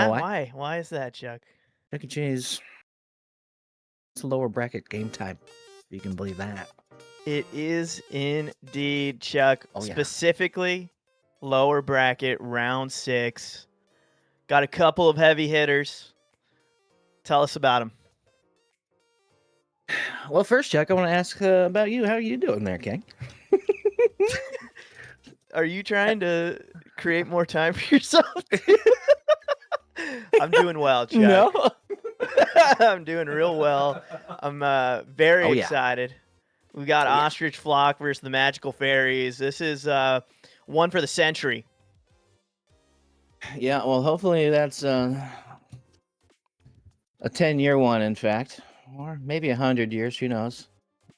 You know Yeah? why? Why? Why is that, Chuck? Chuck E. Cheese, it's a lower bracket game time. You can believe that. It is indeed, Chuck. Oh, yeah. Specifically, lower bracket, round 6. Got a couple of heavy hitters. Tell us about them. Well, first, Chuck, I want to ask about you. How are you doing there, King? Are you trying to create more time for yourself? I'm doing well, Chuck. No. I'm doing real well. I'm very Oh, yeah. excited. We got Oh, yeah. Ostrich Flock versus the Magical Fairies. This is one for the century. Yeah, well, hopefully that's a 10-year one, in fact, or maybe 100 years. Who knows?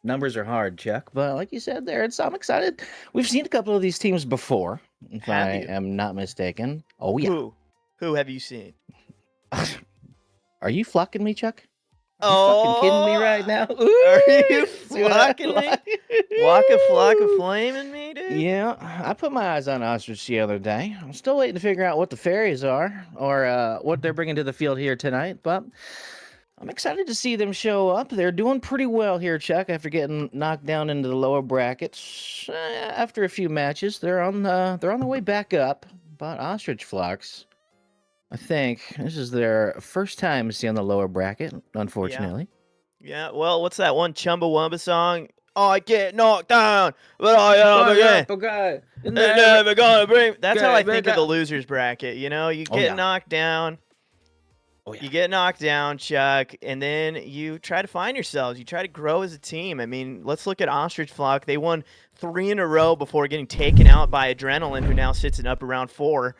Numbers are hard, Chuck, but like you said there, I'm excited. We've seen a couple of these teams before, if Have I you? am not mistaken. Oh, yeah. Who? Who have you seen? Are you flocking me, Chuck? Are you fucking kidding me Oh, right now? are you Ooh, see what I flocking me? like? Walk a flock of flaming me, dude? Yeah, I put my eyes on ostrich the other day. I'm still waiting to figure out what the fairies are or what they're bringing to the field here tonight, but I'm excited to see them show up. They're doing pretty well here, Chuck, after getting knocked down into the lower brackets. After a few matches, they're on the way back up. But ostrich flocks, I think this is their first time seeing the lower bracket, Yeah. unfortunately. Yeah. Well, what's that one Chumbawamba song? I get knocked down, but I up again. Okay. They're never gonna bring. That's how I think of the Oh losers bracket. You know, you get yeah. knocked down. Oh yeah. You get knocked down, Chuck, and then you try to find yourselves. You try to grow as a team. I mean, let's look at Ostrich Flock. They won 3 in a row before getting taken out by Adrenaline, who now sits in upper round 4.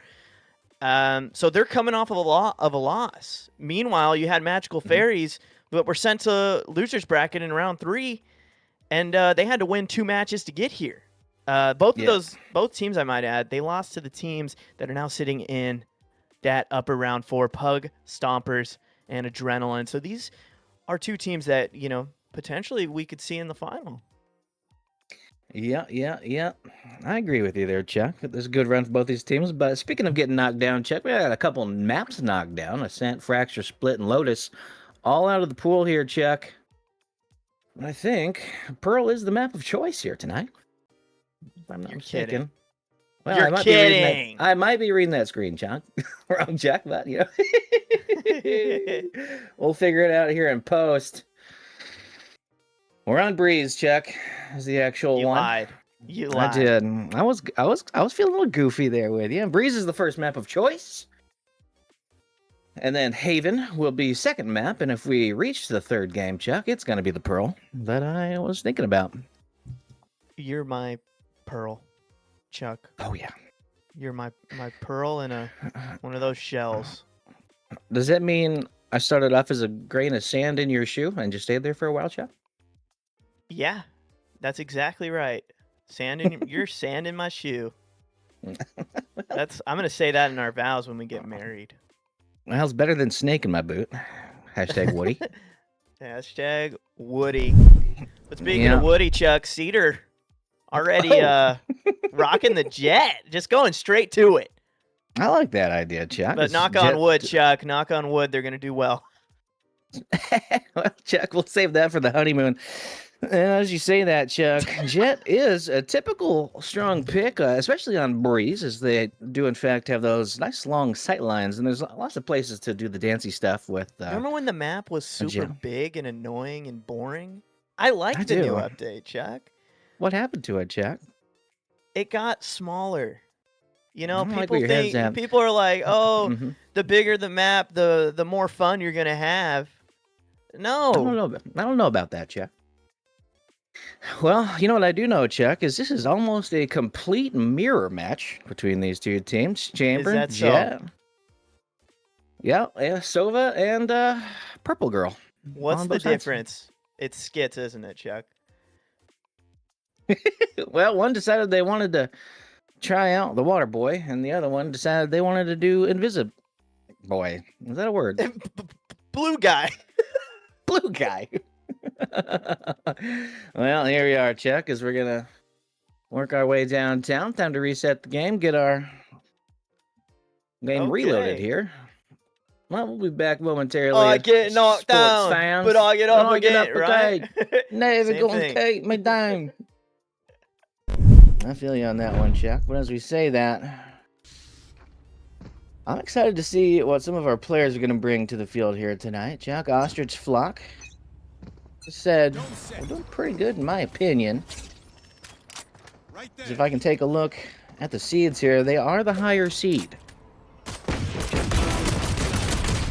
So they're coming off of a loss. Meanwhile, you had Magical Fairies, but were sent to losers bracket in round 3, and they had to win 2 matches to get here. Both teams, I might add, they lost to the teams that are now sitting in that upper round 4, Pug, Stompers, and Adrenaline. So these are 2 teams that, potentially we could see in the final. Yeah. I agree with you there, Chuck. There's a good run for both these teams. But speaking of getting knocked down, Chuck, we got a couple maps knocked down. Ascent, Fracture, Split, and Lotus. All out of the pool here, Chuck. I think Pearl is the map of choice here tonight. If I'm not mistaken. Kidding. Well, You're kidding. I might be reading that screen, Chuck. Wrong, Chuck, but we'll figure it out here in post. We're on Breeze, Chuck. Is the actual You one. lied. You lied. I did. I was feeling a little goofy there with you. Breeze is the first map of choice. And then Haven will be second map, and if we reach the third game, Chuck, it's going to be the Pearl that I was thinking about. You're my Pearl, Chuck. Oh yeah. You're my pearl in one of those shells. Does that mean I started off as a grain of sand in your shoe and just stayed there for a while, Chuck? Yeah, that's exactly right. You're sand in my shoe. I'm gonna say that in our vows when we get married. Well, it's better than snake in my boot. Hashtag Woody. Hashtag Woody. But speaking of Woody, Chuck, Cedar already rocking the jet, just going straight to it. I like that idea, Chuck. But knock on wood, Chuck. Knock on wood, they're gonna do well. Well, Chuck, we'll save that for the honeymoon. And as you say that, Chuck, Jet is a typical strong pick, especially on Breeze, as they do, in fact, have those nice long sight lines. And there's lots of places to do the dancey stuff with. Remember when the map was super big and annoying and boring? I like the new update, Chuck. What happened to it, Chuck? It got smaller. People are like, oh, the bigger the map, the more fun you're going to have. No. I don't know about that, Chuck. Well, you know what I do know, Chuck, is this is almost a complete mirror match between these two teams. Chamber, Jet. So? Yeah, Sova and Purple Girl. What's the difference? It's skits, isn't it, Chuck? Well, one decided they wanted to try out the Water Boy, and the other one decided they wanted to do Invisible Boy. Is that a word? Blue guy. Blue guy. Well, here we are, Chuck, as we're going to work our way downtown. Time to reset the game, get our game reloaded here. Well, we'll be back momentarily. Get knocked Sports down, fans. but I get up I get again, up right? again. Never Same gonna thing. take me down. I feel you on that one, Chuck. But as we say that, I'm excited to see what some of our players are going to bring to the field here tonight. Chuck, Ostrich Flock said we're doing pretty good in my opinion. If I can take a look at the seeds here, they are the higher seed.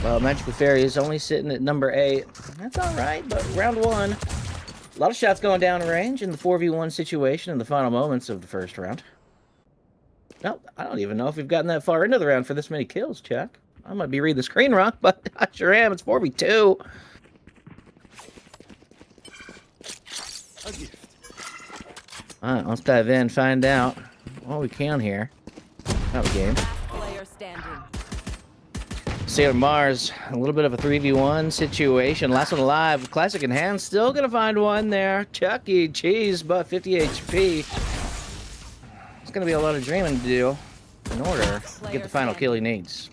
Well, Magical Fairy is only sitting at number 8. That's all right, but round 1. A lot of shots going down range in the 4v1 situation in the final moments of the first round. No, I don't even know if we've gotten that far into the round for this many kills, Chuck. I might be reading the screen wrong, but I sure am. It's 4v2. A gift. Alright, let's dive in and find out what we can here. Out of the game. Player standing. Sailor Mars, a little bit of a 3v1 situation. Last one alive. Classic in hand. Still gonna find one there. Chuck E. Cheese, but 50 HP. It's gonna be a lot of dreaming to do in order to get the final kill he needs.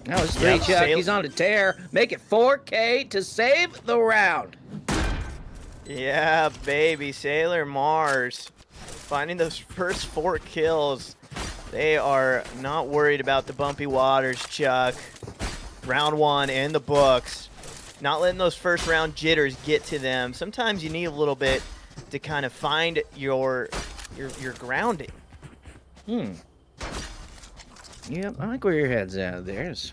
Now it's 3, Yep, Chuck. He's on to tear. Make it 4K to save the round. Yeah, baby, Sailor Mars. Finding those first 4 kills. They are not worried about the bumpy waters, Chuck. Round 1 in the books. Not letting those first round jitters get to them. Sometimes you need a little bit to kind of find your grounding. Yep, I like where your head's at. That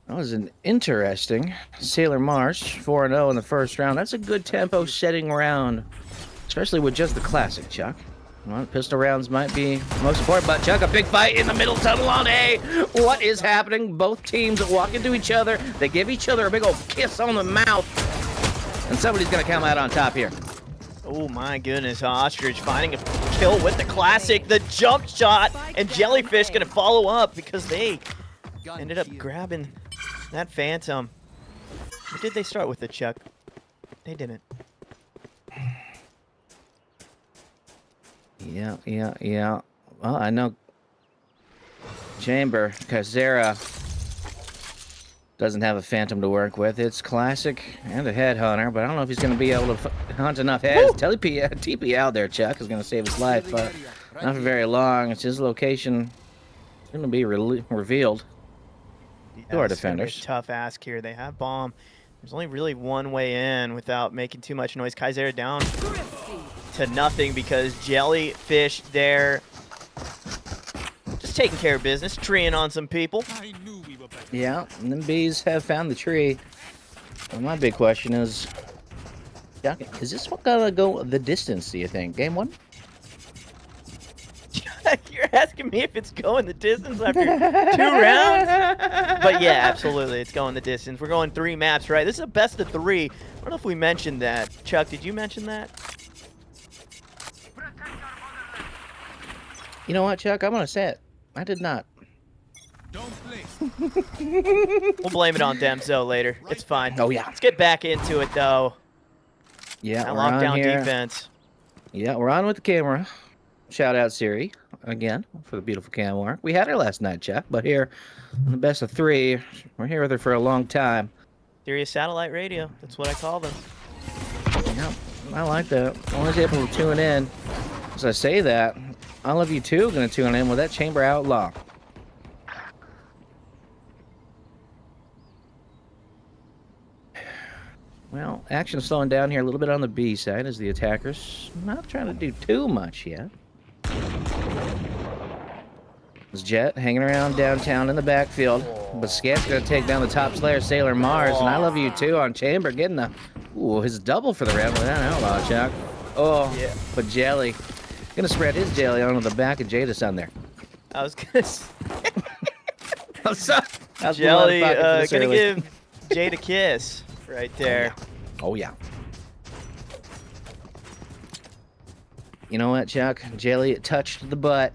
was an interesting Sailor Mars 4-0 in the first round. That's a good tempo setting round, especially with just the classic, Chuck. Well, pistol rounds might be most important, but Chuck, a big fight in the middle tunnel on A. What is happening? Both teams walk into each other. They give each other a big old kiss on the mouth. And somebody's going to come out on top here. Oh my goodness, Ostrich finding a kill with the classic, the jump shot, and Jellyfish gonna follow up because they ended up grabbing that Phantom. Or did they start with the Chuck? They didn't. Yeah. Well, I know Chamber, Kazera doesn't have a Phantom to work with. It's classic and a headhunter, but I don't know if he's going to be able to hunt enough heads. TP out there, Chuck, is going to save his life, but not for very long. It's his location going to be revealed to our defenders. Tough ask here. They have bomb. There's only really one way in without making too much noise. Kaiser down to nothing because Jellyfish there just taking care of business, treeing on some people. Yeah, and them bees have found the tree. Well, my big question is this one gonna go the distance, do you think? Game 1? You're asking me if it's going the distance after 2 rounds? But yeah, absolutely, it's going the distance. We're going 3 maps, right? This is a best of 3. I don't know if we mentioned that. Chuck, did you mention that? You know what, Chuck? I'm gonna say it. I did not. We'll blame it on Demzo later. It's fine. Oh, yeah. Let's get back into it, though. Yeah, That we're on lockdown here. defense. Yeah, we're on with the camera. Shout out Siri again for the beautiful cam work. We had her last night, Chuck, but here on the best of 3, we're here with her for a long time. Sirius satellite radio. That's what I call them. Yeah, I like that. I was able to tune in. As I say that, all of you too are going to tune in with that Chamber Outlaw. Well, action slowing down here a little bit on the B side as the attackers not trying to do too much yet. This Jet hanging around downtown in the backfield, but Scat's going to take down the top slayer, Sailor Mars, and I love you too on Chamber getting the his double for the round with that outlaw, Chuck. Oh, yeah. But Jelly going to spread his jelly onto the back of Jadis on there. I was going to I'm sorry. Jelly going to give Jade a kiss right there. Oh, yeah. You know what, Chuck? Jelly touched the butt.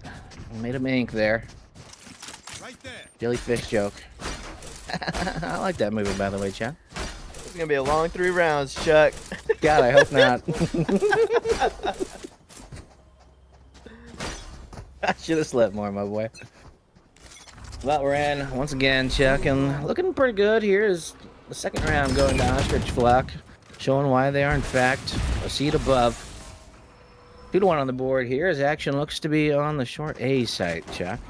Made him ink there. Right there. Jellyfish joke. I like that movie, by the way, Chuck. It's going to be a long 3 rounds, Chuck. God, I hope not. I should have slept more, my boy. Well, we're in once again, Chuck, and looking pretty good. Here is the second round going to Ostrich Flock, showing why they are, in fact, a seed above. 2-1 on the board here, as action looks to be on the short A site, Chuck.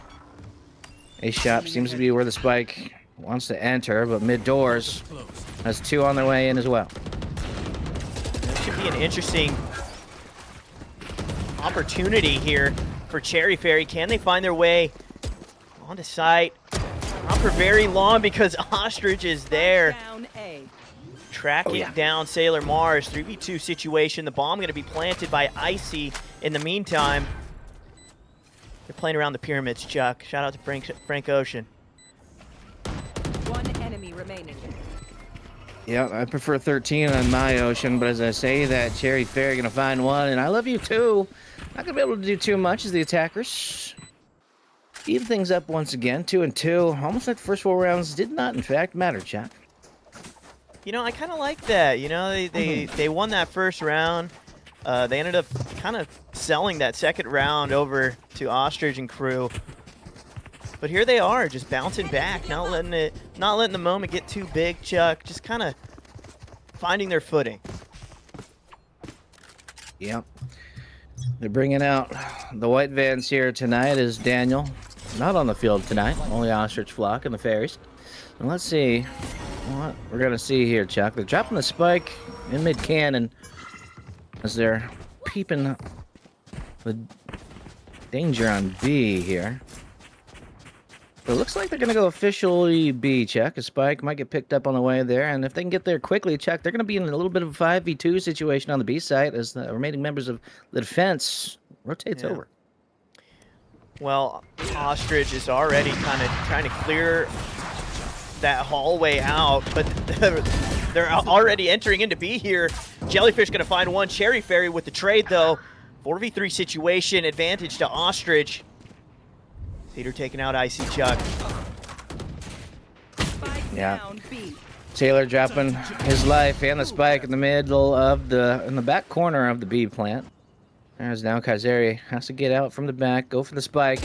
A shop seems to be where the spike wants to enter, but mid doors has 2 on their way in as well. This should be an interesting opportunity here for Cherry Fairy. Can they find their way onto site? Not for very long because Ostrich is there. Down A. Tracking down Sailor Mars. 3v2 situation. The bomb going to be planted by Icy in the meantime. They're playing around the pyramids, Chuck. Shout out to Frank Ocean. One enemy remaining. Yeah, I prefer 13 on my Ocean, but as I say that, Cherry Fairy gonna find one, and I love you too. Not gonna be able to do too much as the attackers even things up once again, 2-2. Almost like the first 4 rounds did not, in fact, matter, Chuck. You know, I kind of like that. You know, they won that first round. They ended up kind of selling that second round over to Ostrich and crew. But here they are, just bouncing back, not letting the moment get too big, Chuck. Just kind of finding their footing. Yep. They're bringing out the white vans here tonight as Daniel. Not on the field tonight, only Ostrich Flock and the Fairies. And let's see what we're going to see here, Chuck. They're dropping the spike in mid-cannon as they're peeping the danger on B here. But it looks like they're going to go officially B, Chuck. A spike might get picked up on the way there, and if they can get there quickly, Chuck, they're going to be in a little bit of a 5v2 situation on the B site as the remaining members of the defense rotates over. Well, Ostrich is already kind of trying to clear that hallway out, but they're already entering into B here. Jellyfish going to find one. Cherry Fairy with the trade, though. 4v3 situation, advantage to Ostrich. Peter taking out Icy Chuck. Down B. Taylor dropping his life and the spike in the middle of in the back corner of the B plant. There's now Kaizeri has to get out from the back, go for the spike.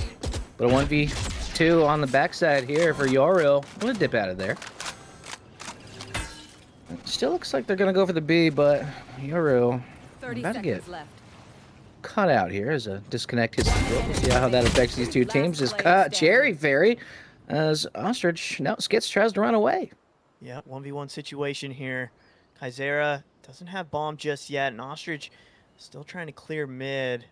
But a 1v2 on the backside here for Yoru. I'm gonna dip out of there. It still looks like they're gonna go for the B, but Yoru 30 about to get seconds left. cut out here as a disconnect hits the field. We'll see how that affects these two teams. Is cut Cherry Fairy as Ostrich now Skits tries to run away. Yeah, 1v1 situation here. Kaizera doesn't have bomb just yet, and Ostrich still trying to clear mid.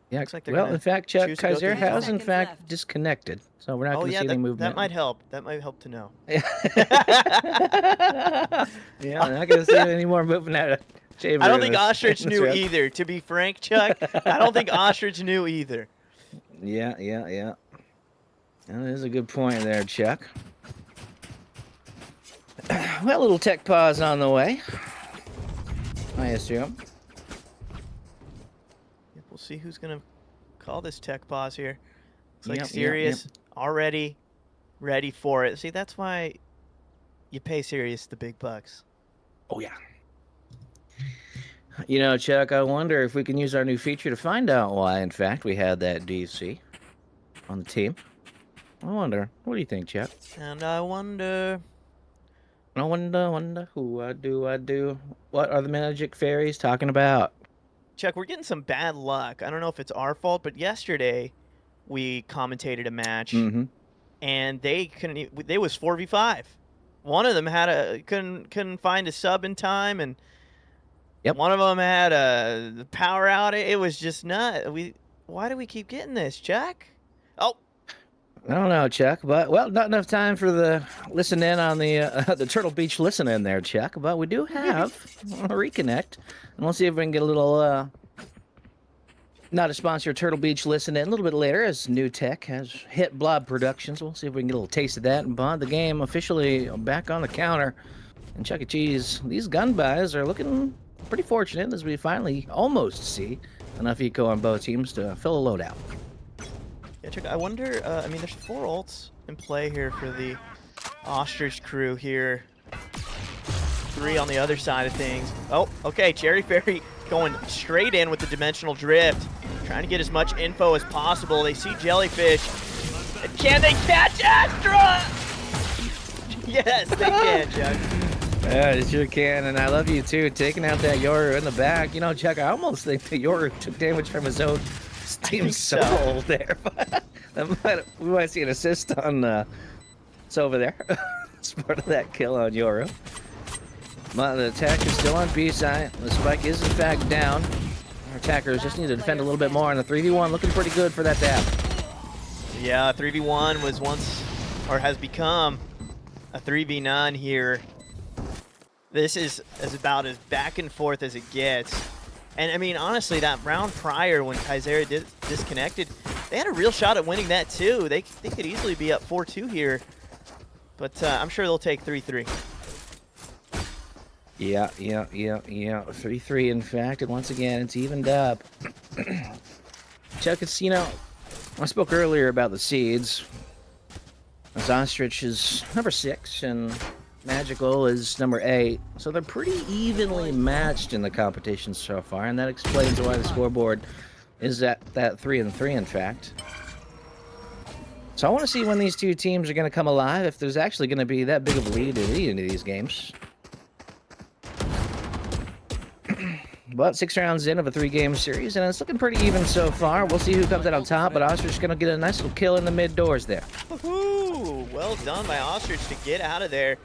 Yeah, Looks like they're well, gonna in fact, Chuck, choose to go through Kaizera the has, in seconds fact, left. disconnected. So we're not Oh going to yeah, see any movement. that might help. That might help to know. Yeah, we're not going to see any more movement out of Chamber. I don't in think this- Ostrich in this knew round. either. To be frank, Chuck, I don't think Ostrich knew either. Yeah. That is a good point there, Chuck. Well, a little tech pause on the way, I assume. Yep, we'll see who's gonna call this tech pause here. Looks like Yep, Sirius already ready for it. See, that's why you pay Sirius the big bucks. Oh, yeah. You know, Chuck, I wonder if we can use our new feature to find out why, in fact, we had that DC on the team. I wonder. What do you think, Chuck? And I wonder. I wonder who I do. What are the magic fairies talking about? Chuck, we're getting some bad luck. I don't know if it's our fault, but yesterday we commentated a match, Mm-hmm. and they couldn't. They was 4v5. One of them had couldn't find a sub in time, and one of them had a power outage. It was just nuts. Why do we keep getting this, Chuck? Oh, I don't know, Chuck, but well, not enough time for the listen in on the Turtle Beach listen in there, Chuck. But we do have a reconnect, and we'll see if we can get a little not a sponsor Turtle Beach listen in a little bit later as New Tech has hit Blob Productions. We'll see if we can get a little taste of that and bond the game officially back on the counter. And Chuck E. Cheese, these gun buys are looking pretty fortunate as we finally almost see enough eco on both teams to fill a loadout. yeah, Chuck. I wonder. I mean, there's 4 ults in play here for the Ostrich crew here. 3 on the other side of things. Oh, okay. Cherry Fairy going straight in with the dimensional drift, trying to get as much info as possible. They see Jellyfish. Can they catch Astra? Yes, they can, Chuck. Yeah, it sure can, and I love you too. Taking out that Yoru in the back. You know, Chuck, I almost think that Yoru took damage from his own Steam think so. soul there. We might see an assist on it's over there. It's part of that kill on Yoru. The attack is still on B side. The spike is in fact down. Our attackers just need to defend a little bit more, and the 3v1 looking pretty good for that to happen. Yeah, 3v1 was once, or has become, a 3v9 here. This is about as back and forth as it gets. And I mean, honestly, that round prior when Kaizera disconnected, they had a real shot at winning that too. They could easily be up 4-2 here. But I'm sure they'll take 3-3. Yeah. 3-3 in fact, and once again, it's evened up. Chuck, it's, you know, I spoke earlier about the seeds. As Ostrich is number 6 and Magical is number 8, so they're pretty evenly matched in the competition so far, and that explains why the scoreboard is at that 3-3 in fact. So I want to see when these two teams are going to come alive, if there's actually going to be that big of a lead to lead into these games. But 6 rounds in of a 3-game series, and it's looking pretty even so far. We'll see who comes out on top, but Ostrich is going to get a nice little kill in the mid doors there. Woohoo! Well done by Ostrich to get out of there.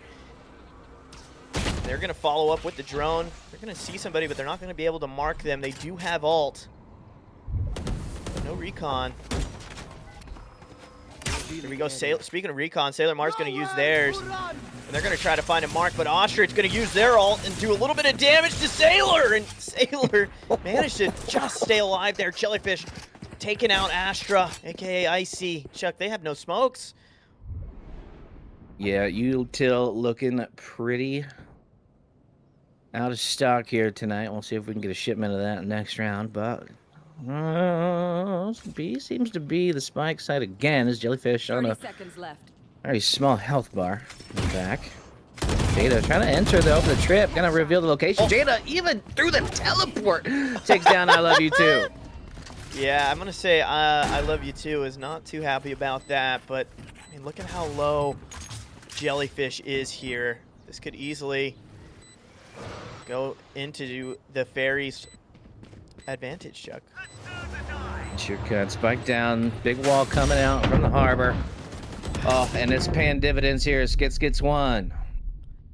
They're going to follow up with the drone. They're going to see somebody, but they're not going to be able to mark them. They do have ult. No recon. Here we go. Speaking of recon, Sailor Mars going to use theirs. And they're going to try to find a mark, but Ostrich going to use their ult and do a little bit of damage to Sailor. And Sailor managed to just stay alive there. Jellyfish taking out Astra, a.k.a. Icy. Chuck, they have no smokes. Yeah, Util looking pretty out of stock here tonight. We'll see if we can get a shipment of that next round, but B seems to be the spike side again as Jellyfish on a seconds left. very small health bar in the back. Jada trying to enter though for the trip, gonna reveal the location. Jada even through the teleport takes down I Love You Too. Yeah, I'm gonna say I Love You Too is not too happy about that, but I mean, look at how low Jellyfish is here. This could easily go into the Fairies' advantage, Chuck. Sure could. Spike down, big wall coming out from the harbor. Oh, and it's paying dividends here. Skits gets one.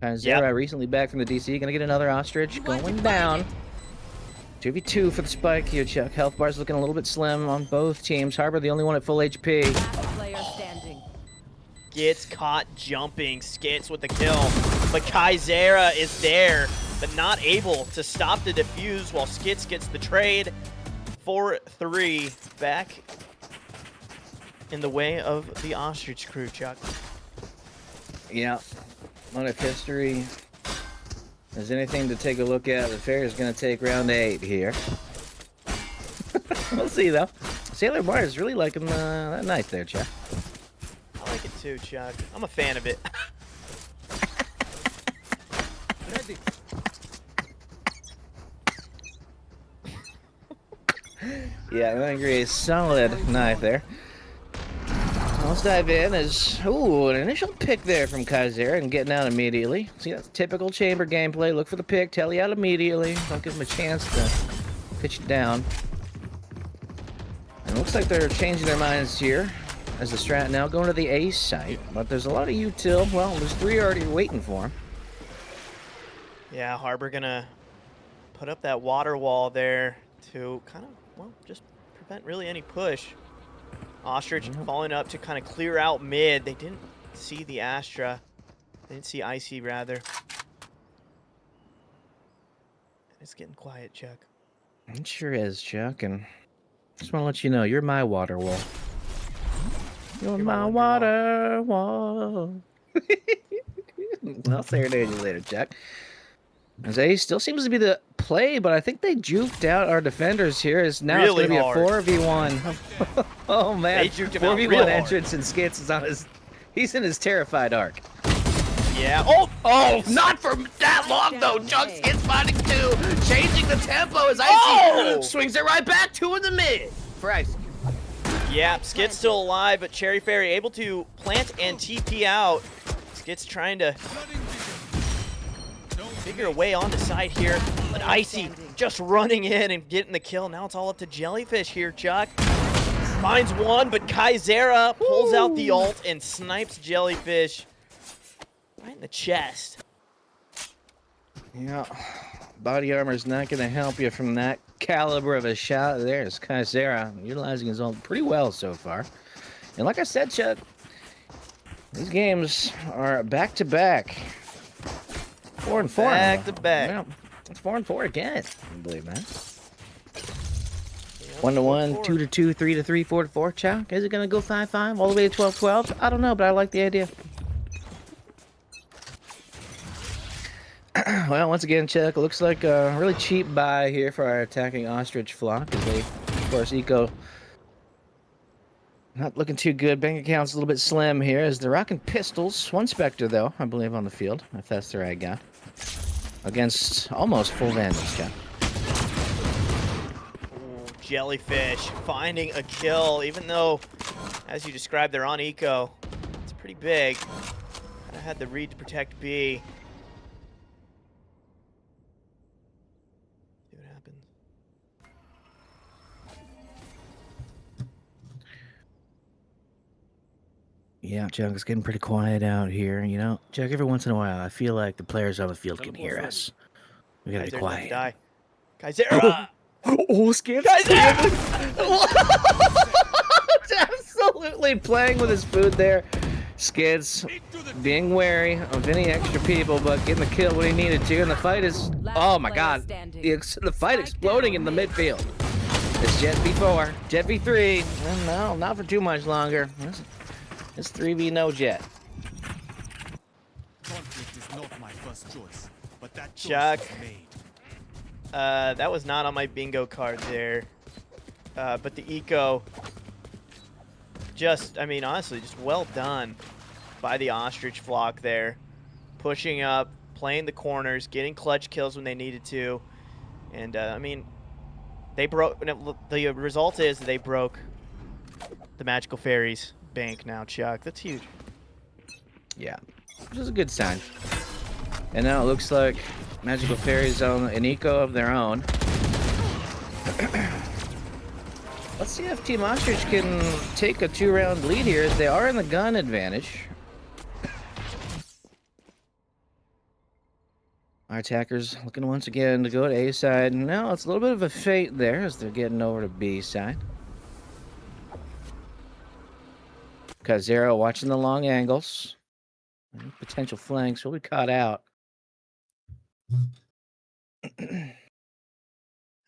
Zera recently back from the DC, gonna get another Ostrich going down. 2v2 for the spike here, Chuck. Health bar's looking a little bit slim on both teams. Harbor the only one at full HP. Last player standing. Gets caught jumping. Skits with the kill. But Kaizera is there, but not able to stop the defuse while Skits gets the trade. 4-3 back in the way of the Ostrich crew, Chuck. Yeah. What if history is anything to take a look at, the Fair is going to take round 8 here. We'll see, though. Sailor Mars is really liking that knife there, Chuck. I like it too, Chuck. I'm a fan of it. Yeah, I agree. Solid knife there. Let's dive in as, ooh, an initial pick there from Kaizera and getting out immediately. See, that's typical chamber gameplay. Look for the pick, tell you out immediately. Don't give them a chance to pitch you down. And it looks like they're changing their minds here as the strat now going to the A site. But there's a lot of util. Well, there's 3 already waiting for him. Yeah, Harbor gonna put up that water wall there to kind of, well, just prevent really any push. Ostrich falling up to kind of clear out mid. They didn't see the Astra. They didn't see Icy, rather. It's getting quiet, Chuck. It sure is, Chuck, and just want to let you know, you're my water wall. You're my water wall. I'll serenade you later, Chuck. Zay still seems to be the play, but I think they juked out our defenders here. Is now really it's going to be a 4v1. Oh man, They juked him out real 4v1 hard. entrance and Skits is on his. He's in his terrified arc. Yeah. Oh, not for that long though. Chuck Skits finding 2, changing the tempo as Icy Oh! swings it right back 2 in the mid for Icy. Yeah, Skid's still alive, but Cherry Fairy able to plant and TP out. Skid's trying to figure a way on the side here, but Icy just running in and getting the kill. Now it's all up to Jellyfish here, Chuck. Finds one, but Kaizera pulls out the ult and snipes Jellyfish right in the chest. Yeah, body armor is not going to help you from that caliber of a shot. There's Kaizera utilizing his ult pretty well so far. And like I said, Chuck, these games are back-to-back. 4 and 4. Back to back. Yeah, it's 4 and 4 again. I believe that. 1-1, 2-2, 3-3, 4-4. Chuck, is it going to go 5-5 all the way to 12-12? I don't know, but I like the idea. Well, once again, Chuck, it looks like a really cheap buy here for our attacking ostrich flock. As they, of course, eco not looking too good. Bank account's a little bit slim here as they're rocking pistols. One Spectre, though, I believe, on the field, if that's the right guy. Against almost full Vandals, Chuck. Jellyfish finding a kill, even though, as you described, they're on eco. It's pretty big. Kind of had the read to protect B. See what happens. Yeah, Chuck, it's getting pretty quiet out here. You know, Chuck, every once in a while, I feel like the players on the field can hear us. We gotta be Kaizera's quiet. Die. Kaizera! Oh, Skid! Absolutely playing with his food there. Skids being wary of any extra people, but getting the kill when he needed to. And the fight is, oh my god, the fight exploding in the midfield. It's Jet v4, Jet v3. No, not for too much longer. It's 3v no Jet. Conflict is not my first choice, but that choice Chuck. was made. That was not on my bingo card there. But the eco, just, I mean, honestly, just well done by the ostrich flock there. Pushing up, playing the corners, getting clutch kills when they needed to. And, I mean, they broke, the result is they broke the Magical Fairies bank now, Chuck. That's huge. Yeah, which is a good sign. And now it looks like Magical Fairies own an eco of their own. Let's see if Team Ostrich can take a 2-round lead here, as they are in the gun advantage. Our attackers looking once again to go to A side. Now it's a little bit of a fate there as they're getting over to B side. Kaizera watching the long angles. Any potential flanks will be caught out.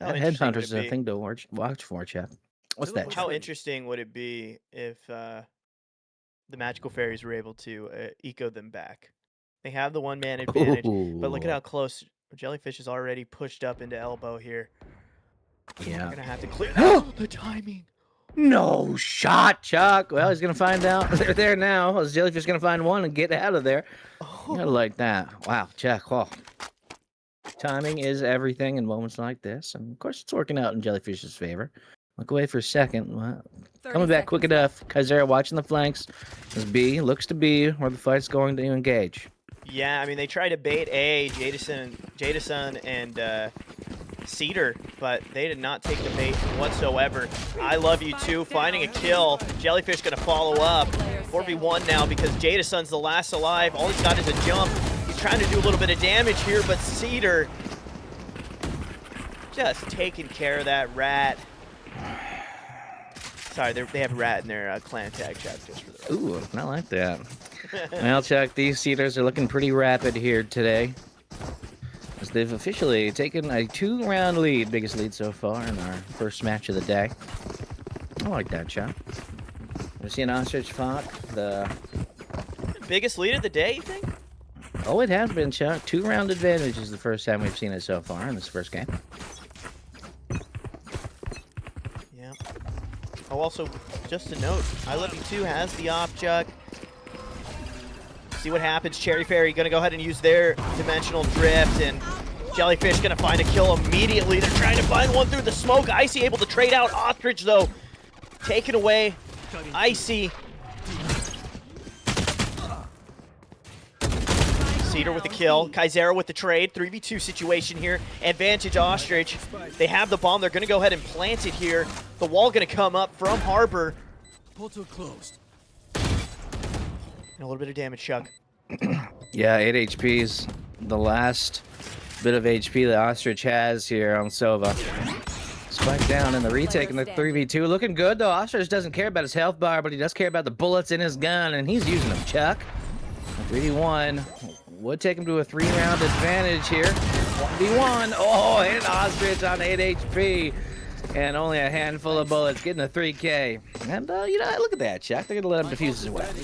Headhunters is a thing to watch for, Chad. What's that? How interesting would it be if the Magical Fairies were able to eco them back? They have the one-man advantage, but look at how close Jellyfish is already pushed up into elbow here. Yeah. We're gonna have to clear the timing. No shot, Chuck. Well, he's gonna find out. They're there now. As Jellyfish gonna find one and get out of there. You gotta like that. Wow, Chuck. Oh. Timing is everything in moments like this, and of course, it's working out in Jellyfish's favor. Look away for a second. Well, coming back quick enough. Kaizera watching the flanks. As B looks to be where the fight's going to engage. Yeah, I mean, they tried to bait A, Jadason and Cedar, but they did not take the bait whatsoever. I love you too, finding a kill. Jellyfish gonna follow up. 4v1 now because Jadason's the last alive. All he's got is a jump. He's trying to do a little bit of damage here, but Cedar just taking care of that rat. Sorry, they have rat in their clan tag chat just for the Ooh, not like that. Well, Chuck, these Cedars are looking pretty rapid here today, as they've officially taken a 2-round lead, biggest lead so far in our first match of the day. I like that, Chuck. We're seeing Ostrich Flock, the biggest lead of the day, you think? Oh, it has been, Chuck. 2-round advantage is the first time we've seen it so far in this first game. Yeah. Oh, also, just a note, I Love You Too has the op, Chuck. See what happens. Cherry Fairy gonna go ahead and use their dimensional drift, and Jellyfish gonna find a kill immediately. They're trying to find one through the smoke. Icy able to trade out Ostrich, though. taken away. Icy. Cedar with the kill. Kaizera with the trade. 3v2 situation here. Advantage Ostrich. They have the bomb. They're going to go ahead and plant it here. The wall going to come up from Harbor. Portal closed. And a little bit of damage, Chuck. Yeah, 8 HP's the last bit of HP that Ostrich has here on Sova. Spike down in the retake in the 3v2. Looking good, though. Ostrich doesn't care about his health bar, but he does care about the bullets in his gun, and he's using them, Chuck. 3v1 would take him to a 3-round advantage here. 1v1. Oh, hit Ostrich on 8 HP. And only a handful of bullets, getting a 3K. And, you know, look at that, Chuck. They're going to let him defuse his weapon.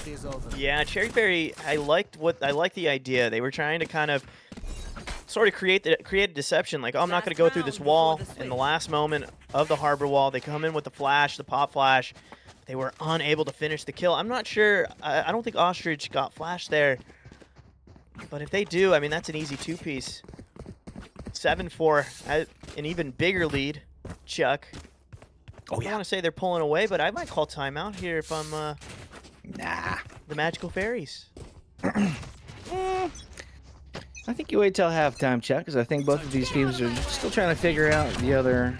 Yeah, Cherry Berry, I liked the idea. They were trying to kind of sort of create a deception, like, oh, I'm not going to go through this wall. In the last moment of the Harbor wall, they come in with the flash, the pop flash. They were unable to finish the kill. I'm not sure. I don't think Ostrich got flash there. But if they do, I mean, that's an easy 2-piece. 7-4, an even bigger lead. Chuck. Oh, yeah. I want to say they're pulling away, but I might call timeout here if I'm Nah. the Magical Fairies. I think you wait till halftime, Chuck, because I think both of these teams are still trying to figure out the other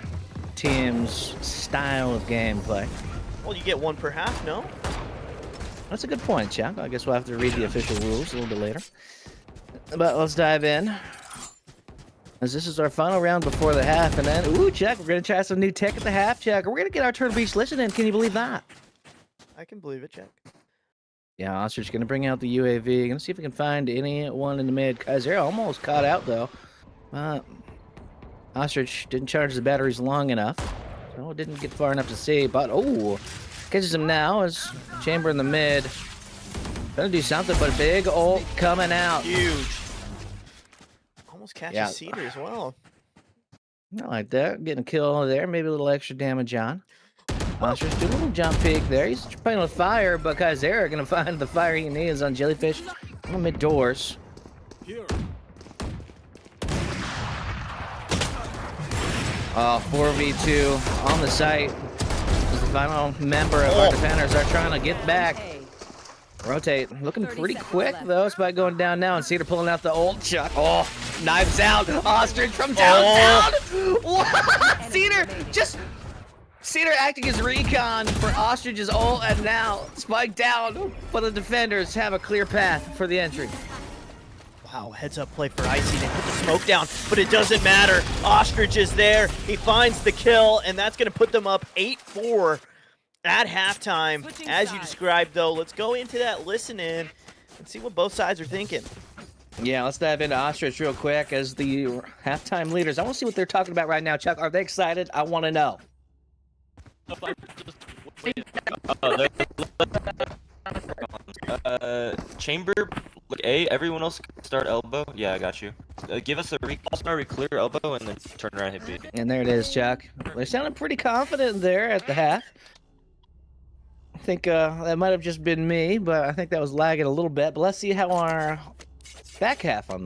team's style of gameplay. Well, you get one per half, no? That's a good point, Chuck. I guess we'll have to read the official rules a little bit later. But let's dive in. As this is our final round before the half, and then, ooh, Chuck, we're going to try some new tech at the half, Chuck. We're going to get our Turtle Beach listen in. Can you believe that? I can believe it, Chuck. Yeah, Ostrich going to bring out the UAV. Going to see if we can find anyone in the mid. Kaizera almost caught out, though. Ostrich didn't charge the batteries long enough. So it didn't get far enough to see, but, oh, catches him now as Chamber in the mid. Gonna do something, but big ult coming out. Huge. Almost catches Yeah. Cedar as well. I like that. Getting a kill there. Maybe a little extra damage on. Ostrich do a little jump peek there. He's playing with fire, but Kaizera gonna find the fire he needs on Jellyfish on the mid doors. Here. 4v2 on the site. As the final member of our defenders are trying to get back. Rotate. Looking pretty quick, though. Spike going down now, and Cedar pulling out the old Chuck. Oh, knives out. Ostrich from downtown. What? Cedar acting as recon for Ostrich's ult, and now Spike down. But the defenders have a clear path for the entry. Wow, heads up play for Icy. They put the smoke down, but it doesn't matter. Ostrich is there. He finds the kill, and that's going to put them up 8-4 at halftime. As you described, though, let's go into that listen-in and see what both sides are thinking. Yeah, let's dive into Ostrich real quick as the halftime leaders. I want to see what they're talking about right now. Chuck, are they excited? I want to know. Chamber, look A, everyone else start elbow. Yeah, I got you. Give us a recall start, we clear elbow, and then turn around and hit B. And there it is, Chuck. They sounded pretty confident there at the half. I think that might have just been me, but I think that was lagging a little bit. But let's see how our back half on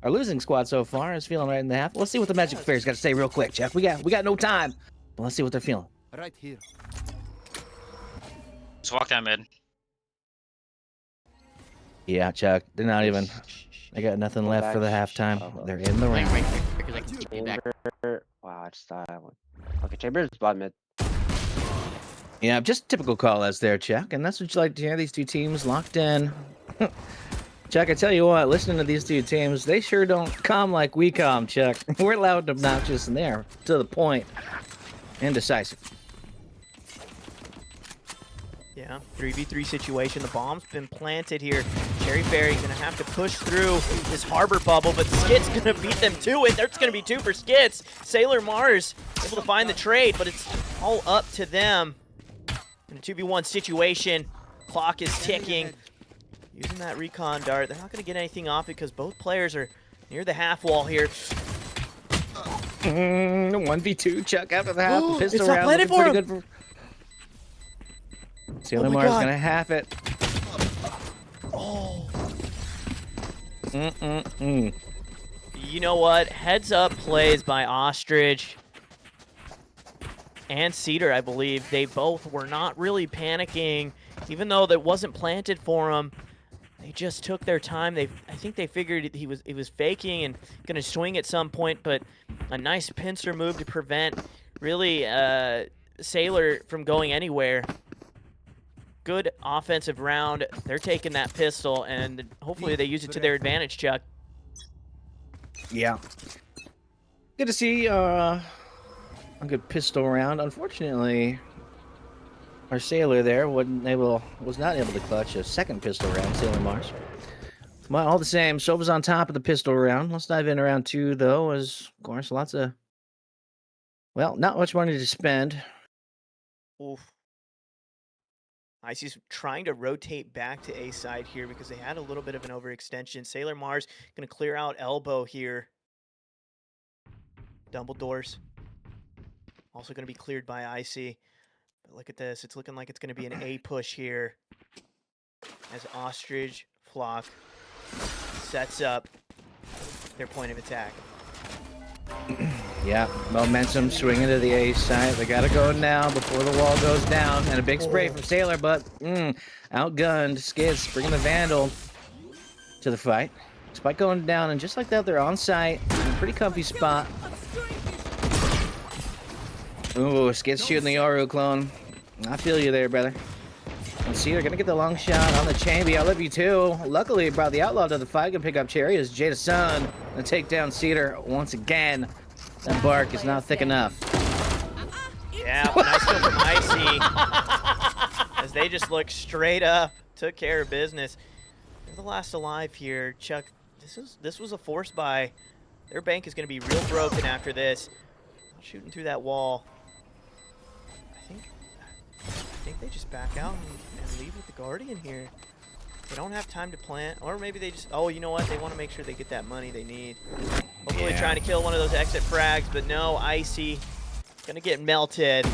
our losing squad so far is feeling right in the half. Let's see what the Magic Fairies got to say real quick, Chuck. We got no time. But let's see what they're feeling. Right here. Just walk down mid. Yeah, Chuck. They're not even. They got nothing left for the halftime. They're in the ring. Chamber. Wow, I just thought I went. Okay, Chamber is bottom mid. Yeah, just typical call-outs there, Chuck. And that's what you like to hear, these two teams locked in. Chuck, I tell you what, listening to these two teams, they sure don't come like we come, Chuck. We're loud and obnoxious, and they're to the point and decisive. Yeah, 3v3 situation. The bomb's been planted here. Cherry Fairy's gonna have to push through this harbor bubble, but Skit's gonna beat them to it. There's gonna be 2 for Skits. Sailor Mars able to find the trade, but it's all up to them. In a 2v1 situation, clock is ticking. Using that recon dart, they're not gonna get anything off because both players are near the half wall here. 1v2, Chuck, after the half. Ooh, Pistol it's not round planted looking for pretty good for... Sailor Oh my Mars God. gonna half it. Oh. Mm-mm-mm. You know what? Heads up plays by Ostrich. and Cedar, I believe, they both were not really panicking, even though that wasn't planted for them. They just took their time. I think they figured he was faking and gonna swing at some point, but a nice pincer move to prevent really Sailor from going anywhere. Good offensive round. They're taking that pistol, and hopefully they use it to their advantage, Chuck. Yeah. Good to see a good pistol round. Unfortunately, our Sailor there was not able to clutch a second pistol round, Sailor Mars. Well, all the same, Sova's on top of the pistol round. Let's dive in round 2, though, as, of course, well, not much money to spend. Oof. Icy's trying to rotate back to A side here because they had a little bit of an overextension. Sailor Mars going to clear out elbow here. Dumbledore's also going to be cleared by Icy. But look at this. It's looking like it's going to be an A push here as Ostrich Flock sets up their point of attack. Yeah, momentum swinging to the A side. They got to go now before the wall goes down. And a big spray from Sailor, but outgunned. Skids bringing the Vandal to the fight. Spike going down, and just like that, they're on site in a pretty comfy spot. Ooh, Skids shooting the Yoru clone. I feel you there, brother. And see, they're gonna get the long shot on the Chambi. I love you too. Luckily, brought the Outlaw to the fight. Gonna pick up Cherry as Jada Sun gonna take down Cedar once again. That bark is not thick enough. Yeah, nice kill from Icy. As they just look straight up, took care of business. They're the last alive here. Chuck, this was a force buy. Their bank is gonna be real broken after this. Shooting through that wall. I think they just back out and leave with the Guardian here. They don't have time to plant, or maybe they just, oh, you know what? They want to make sure they get that money they need. Hopefully trying to kill one of those exit frags, but no, Icy gonna get melted.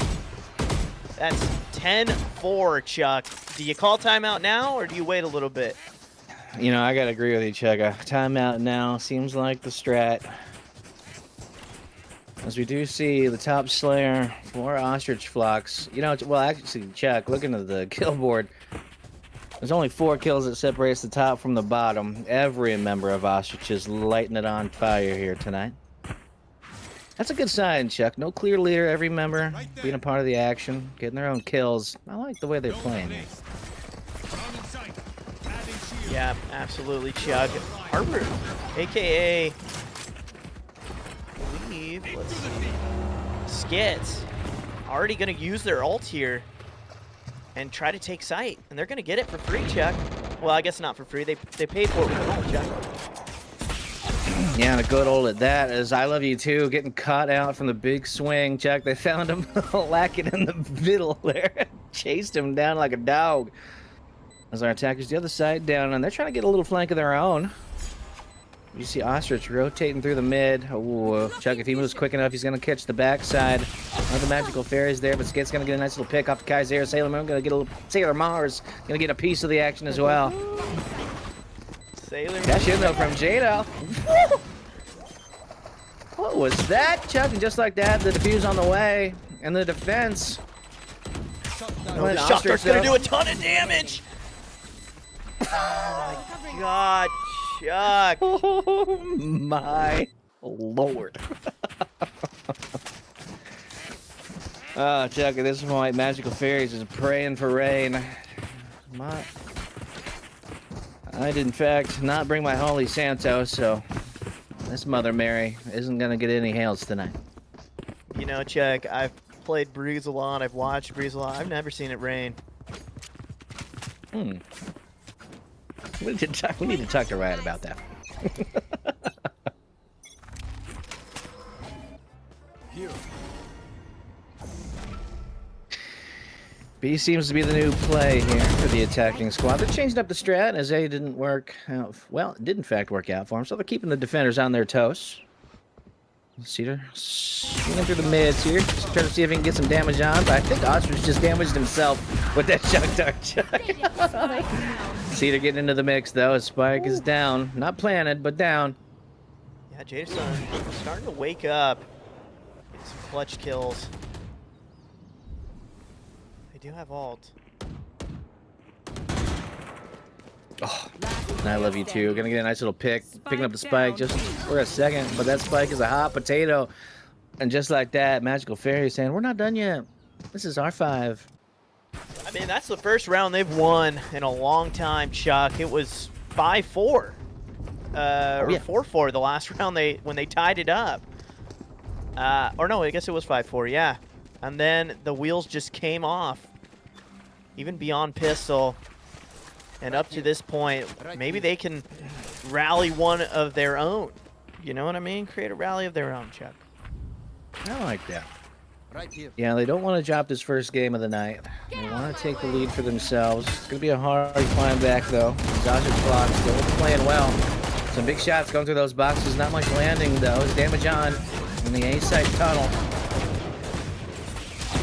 That's 10-4, Chuck. Do you call timeout now, or do you wait a little bit? You know, I gotta agree with you, Chuck. Timeout now seems like the strat. As we do see the top Slayer for Ostrich Flocks. You know, well, actually, Chuck, looking at the kill board, there's only 4 kills that separates the top from the bottom. Every member of Ostrich is lighting it on fire here tonight. That's a good sign, Chuck. No clear leader, every member being a part of the action, getting their own kills. I like the way they're playing. Yeah, absolutely, Chuck. Harper, a.k.a. Let's see. Skits already going to use their ult here and try to take sight, and they're going to get it for free, Chuck. Well, I guess not for free. They paid for it with an ult, Chuck. Yeah, and a good ult at that is I Love You Too getting caught out from the big swing, Chuck. They found him lacking in the middle there. Chased him down like a dog. As our attackers the other side down, and they're trying to get a little flank of their own. You see Ostrich rotating through the mid. Ooh, Chuck, if he moves quick enough, he's going to catch the backside. One of the magical fairies there, but Skid's going to get a nice little pick off the Kaiser. Sailor Moon going to get a little... Sailor Mars going to get a piece of the action as well. Sailor Cash in, though, from Jada. What was that, Chuck? And just like that, the defuse on the way. And the defense. No, the shot dart's going to do a ton of damage. Oh, my God. Chuck. Oh my lord. Chuck, at this point, Magical Fairies is praying for rain. I did, in fact, not bring my Holy Santo, so this Mother Mary isn't going to get any hails tonight. You know, Chuck, I've played Breeze a lot. I've watched Breeze a lot. I've never seen it rain. We need to talk to Riot about that. B seems to be the new play here for the attacking squad. They're changing up the strat as A didn't work out. Well, it did in fact work out for them, so they're keeping the defenders on their toes. Cedar swinging through the mids here, just trying to see if he can get some damage on, but I think Ostrich just damaged himself with that shock dart. Cedar getting into the mix though. His spike is down, not planted, but down. Yeah, Jason starting to wake up. Get some clutch kills. do have ult. Oh, and I love you too. Gonna get a nice little pick. Picking up the spike just for a second, but that spike is a hot potato. And just like that, Magical Fairy is saying, we're not done yet. This is R5. I mean, that's the first round they've won in a long time, Chuck. It was 5-4. Or 4-4 the last round when they tied it up. Or no, I guess it was 5-4, yeah. And then the wheels just came off. Even beyond pistol. And up to this point, maybe they can rally one of their own. You know what I mean? Create a rally of their own, Chuck. I like that. Right here. Yeah, they don't want to drop this first game of the night. They want to take the lead for themselves. It's going to be a hard climb back, though. Josh's Flock still playing well. Some big shots going through those boxes. Not much landing, though. It's damage on in the A-side tunnel.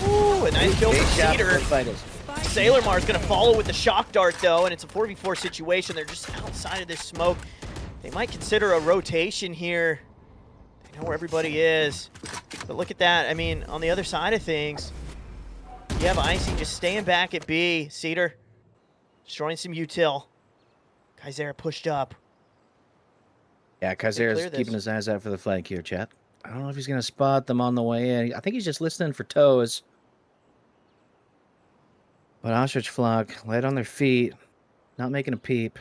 Ooh, a nice kill Big from shot Cedar. for Fighters. Sailor Mars going to follow with the shock dart, though, and it's a 4v4 situation. They're just outside of this smoke. They might consider a rotation here. They know where everybody is. But look at that. I mean, on the other side of things, you have Icy just staying back at B. Cedar destroying some util. Kaizera pushed up. Yeah, clear Kaizera's this. keeping his eyes out for the flank here, chat. I don't know if he's going to spot them on the way in. I think he's just listening for toes. But Ostrich Flock, light on their feet, not making a peep.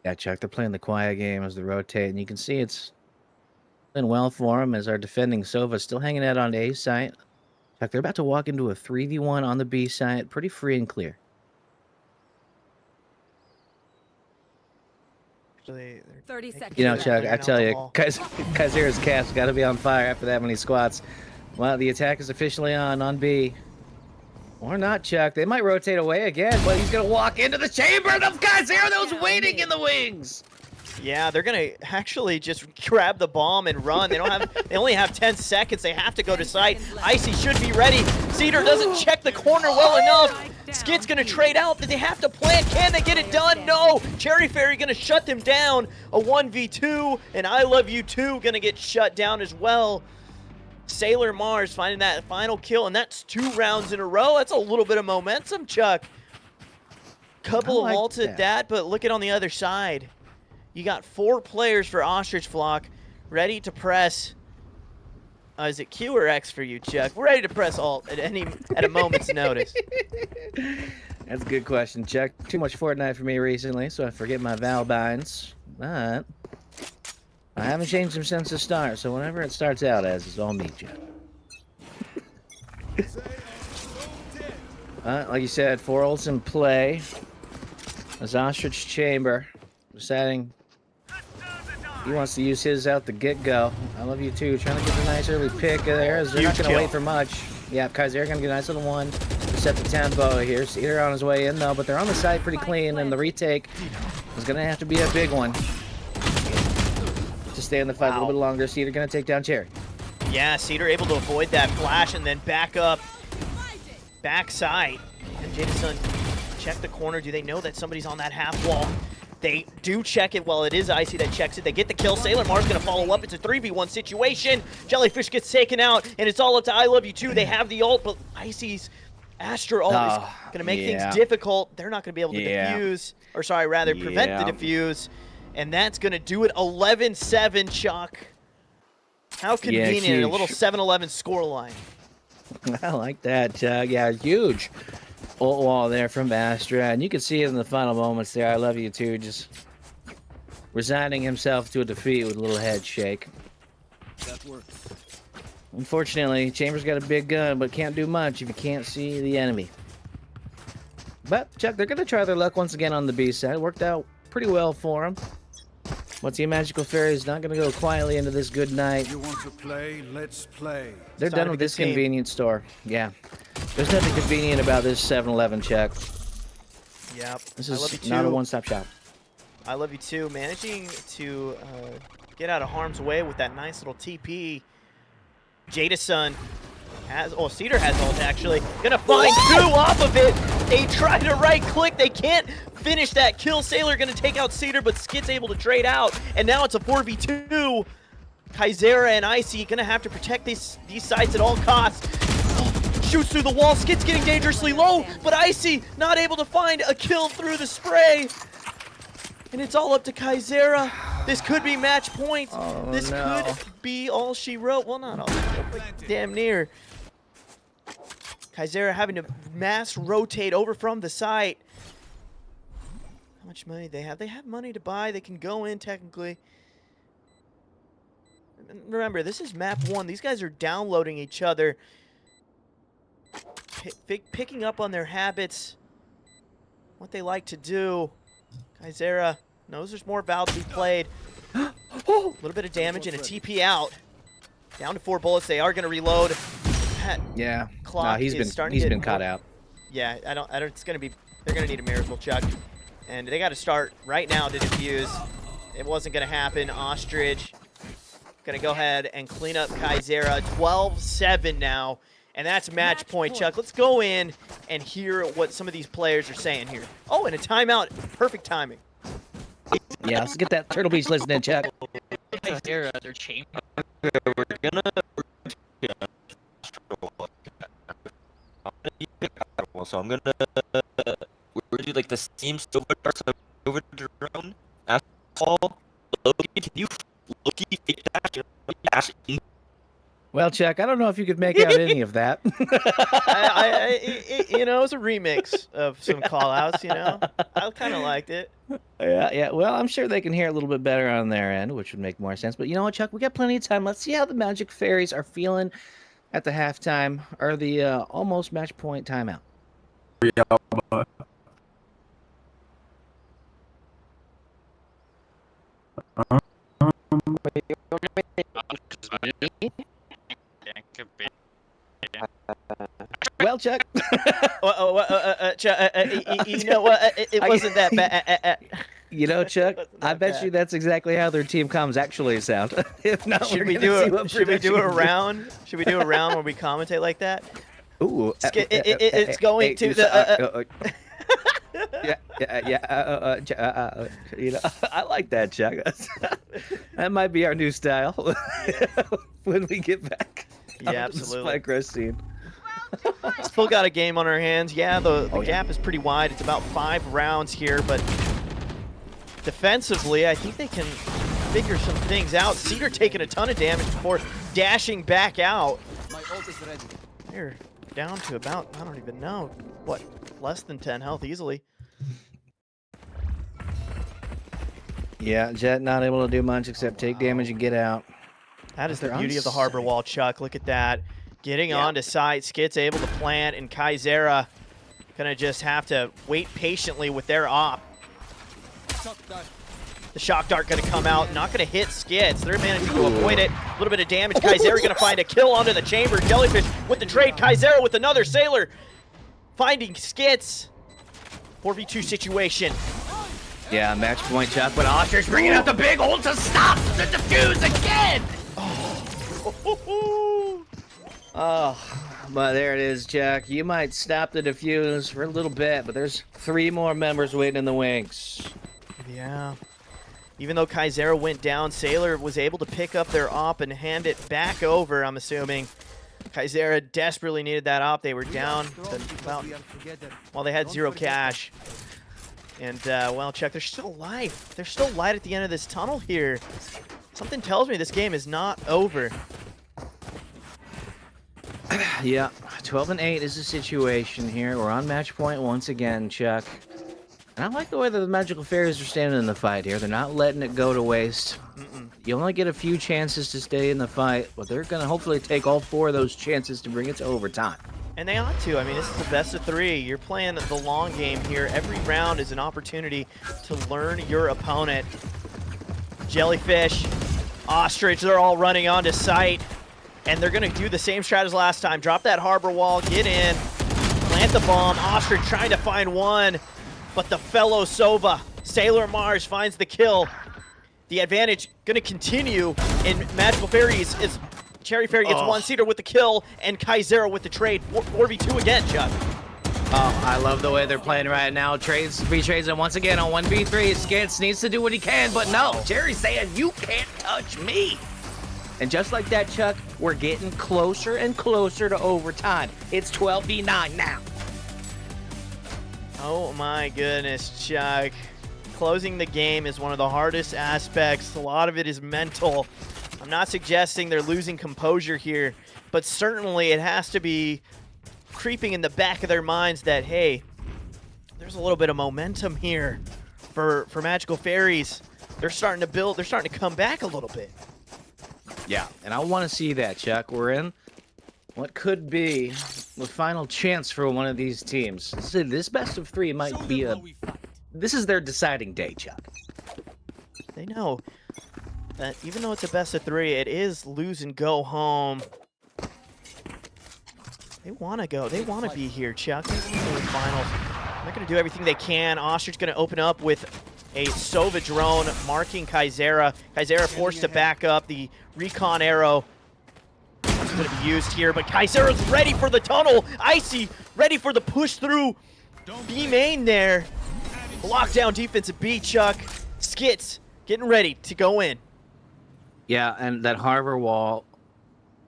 Yeah, Chuck, they're playing the quiet game as they rotate, and you can see it's been well for them as our defending Sova still hanging out on A site. Chuck, they're about to walk into a 3v1 on the B site, pretty free and clear. Actually, 30 seconds. You know, left. Chuck, I Clearing out tell the you, ball. Kaizera's cast got to be on fire after that many squats. Well, the attack is officially on B. Or not, Chuck. They might rotate away again, but he's going to walk into the chamber of Kaizera that was waiting in the wings. Yeah, they're gonna actually just grab the bomb and run. They don't have. They only have 10 seconds. They have to go to site. Icy should be ready. Cedar doesn't check the corner well enough. Skid's gonna trade out. Did they have to plant? Can they get it done? No. Cherry Fairy gonna shut them down. A 1v2, and I Love You Too gonna get shut down as well. Sailor Mars finding that final kill, and that's 2 rounds in a row. That's a little bit of momentum, Chuck. Couple I of like ults at that. that, but look at on the other side. You got 4 players for Ostrich Flock ready to press. Is it Q or X for you, Chuck? We're ready to press alt at a moment's notice. That's a good question, Chuck. Too much Fortnite for me recently, so I forget my Val binds. But I haven't changed them since the start, so whenever it starts out as, it's all me, Chuck. Like you said, 4 ults in play. As Ostrich Chamber deciding he wants to use his out the get-go. I Love You Too. Trying to get a nice early pick there as they're not Huge going to kill. wait for much. Yeah, Kaizera going to get a nice little one to set the tempo here. Cedar on his way in, though, but they're on the side pretty clean, and the retake is going to have to be a big one to stay in the fight a little bit longer. Cedar going to take down Cherry. Yeah, Cedar able to avoid that flash and then back up, backside. And Jameson check the corner. Do they know that somebody's on that half wall? They do check it. Well, it is Icy that checks it. They get the kill. Sailor Mars going to follow up. It's a 3v1 situation. Jellyfish gets taken out, and it's all up to I Love You Too. They have the ult, but Icy's Astra ult is going to make things difficult. They're not going to be able to defuse, or sorry, rather prevent the defuse. And that's going to do it. 11-7, Chuck. How convenient, a little huge. 7-11 scoreline. I like that, Chuck. Yeah, huge ult wall there from Astra, and you can see it in the final moments there. I Love You Too, just resigning himself to a defeat with a little head shake. That works. Unfortunately, Chambers got a big gun, but can't do much if you can't see the enemy. But, Chuck, they're going to try their luck once again on the B side. It worked out pretty well for them. But Team Magical Fairy is not going to go quietly into this good night. You want to play? Let's play. They're Sign done of a with good this team. convenience store. Yeah. There's nothing convenient about this 7-Eleven, Chuck. Yep. This I Love is You not a Too. one-stop shop. I Love You Too. Managing to get out of harm's way with that nice little TP. Jadasun has, Cedar has ult actually. Gonna find 2 off of it. They try to right click. They can't finish that kill. Sailor gonna take out Cedar, but Skid's able to trade out. And now it's a 4v2. Kaizera and Icy gonna have to protect these sites at all costs. Shoots through the wall, Skit's getting dangerously low, but Icy not able to find a kill through the spray. And it's all up to Kaizera. This could be match point. Oh, this no. could be all she wrote. Well, not all she wrote, but damn near. Kaizera having to mass rotate over from the site. How much money they have? They have money to buy. They can go in technically. And remember, this is map 1. These guys are downloading each other, picking up on their habits, what they like to do. Kaizera knows there's more Val to be played. A little bit of damage and a TP out. Down to 4 bullets. They are going to reload. That Yeah. clock He's is starting to been get caught out. Yeah, I don't. It's gonna be. They're gonna need a miracle, Chuck, and they got to start right now to defuse. It wasn't gonna happen. Ostrich gonna go ahead and clean up Kaizera. 12-7 now, and that's match point, Chuck. Let's go in and hear what some of these players are saying here. Oh, and a timeout. Perfect timing. Yeah, let's get that Turtle Beach listening, Chuck. They're chamber. We're gonna so I'm gonna we're do like the steam silver over drone asshole. Loki, can you Loki fake that? Well, Chuck, I don't know if you could make out any of that. You know, it was a remix of some call-outs. You know, I kind of liked it. Yeah. Well, I'm sure they can hear a little bit better on their end, which would make more sense. But you know what, Chuck? We got plenty of time. Let's see how the Magic Fairies are feeling at the halftime or the almost match point timeout. Well, Chuck. You know what? It wasn't that bad. You know, Chuck, Wasn't I that bet bad. you that's exactly how their team comms actually sound. If not, Should we're we gonna do see it? what Should we do a production- round? Should we do a round where we commentate like that? Ooh, It's going to the. You know, I like that, Chuck. That might be our new style when we get back. Yeah, on the absolutely. Spike Rush scene. Still got a game on our hands. Yeah, the Oh, yeah. gap is pretty wide. It's about 5 rounds here, but defensively, I think they can figure some things out. Cedar taking a ton of damage before dashing back out. My ult is ready. They're down to about, I don't even know, what, less than 10 health easily. Yeah, Jet not able to do much except take damage and get out. That is the They're beauty of the on harbor site. wall, Chuck. Look at that. Getting Yeah. onto site. Skit's able to plant, and Kaizera gonna just have to wait patiently with their op. Shot that. The shock dart gonna come out, not gonna hit Skits. They're managing to avoid it. A little bit of damage. Kaizera gonna find a kill onto the chamber. Jellyfish with the trade. Kaizera with another Sailor. Finding Skits. 4v2 situation. Yeah, match point, Chuck. But Ostrich bringing out the big ult to stop the defuse again. Oh, but there it is, Chuck. You might stop the defuse for a little bit, but there's 3 more members waiting in the wings. Yeah. Even though Kaizera went down, Sailor was able to pick up their op and hand it back over, I'm assuming. Kaizera desperately needed that op. They were down to about, well, they had 0 cash. And, well, Chuck, they're still alive. They're still light at the end of this tunnel here. Something tells me this game is not over. Yeah, 12-8 is the situation here. We're on match point once again, Chuck. And I like the way that the Magical Fairies are standing in the fight here. They're not letting it go to waste. You only get a few chances to stay in the fight, but they're going to hopefully take all 4 of those chances to bring it to overtime. And they ought to. I mean, this is the best of 3. You're playing the long game here. Every round is an opportunity to learn your opponent. Jellyfish, Ostrich, they're all running onto site. And they're going to do the same strat as last time. Drop that harbor wall, get in, plant the bomb. Ostrich trying to find one, but the fellow Sova, Sailor Mars, finds the kill. The advantage going to continue in Magical Fairies. Is Cherry Fairy gets 1 Cedar with the kill, and Kaizera with the trade. 4v2 again, Chuck. Oh, I love the way they're playing right now. Trades and once again on 1v3. Skits needs to do what he can, but no. Jerry's saying, you can't touch me. And just like that, Chuck, we're getting closer and closer to overtime. It's 12v9 now. Oh my goodness, Chuck. Closing the game is one of the hardest aspects. A lot of it is mental. I'm not suggesting they're losing composure here, but certainly it has to be creeping in the back of their minds that, hey, there's a little bit of momentum here for Magical Fairies. They're starting to build. They're starting to come back a little bit. Yeah, and I want to see that, Chuck. We're in what could be the final chance for one of these teams. This best of 3 might be a... This is their deciding day, Chuck. They know that even though it's a best of 3, it is lose and go home. They want to go. They want to be here, Chuck. They want to go to the finals. They're going to do everything they can. Ostrich going to open up with a Sova drone marking Kaizera. Kaizera forced to back up. The recon arrow is going to be used here, but Kaizera's ready for the tunnel. Icy ready for the push through B main there. Lockdown defense at B, Chuck. Skits getting ready to go in. Yeah, and that harbor wall,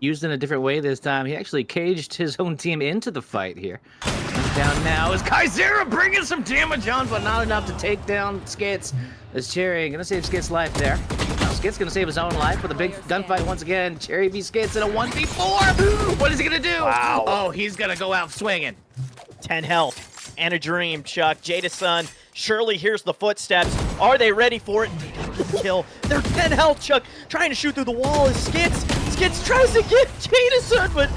used in a different way this time. He actually caged his own team into the fight here. Down now is Kaizera bringing some damage on, but not enough to take down Skits. As Cherry gonna save Skits' life there. Now Skits gonna save his own life with a big gunfight once again. Cherry v Skits in a 1v4. What is he gonna do? Wow. Oh, he's gonna go out swinging. 10 health and a dream, Chuck. Jadasun surely hears the footsteps. Are they ready for it? Kill. They're 10 health, Chuck. Trying to shoot through the wall is Skits. Skits tries to get Jadasun, but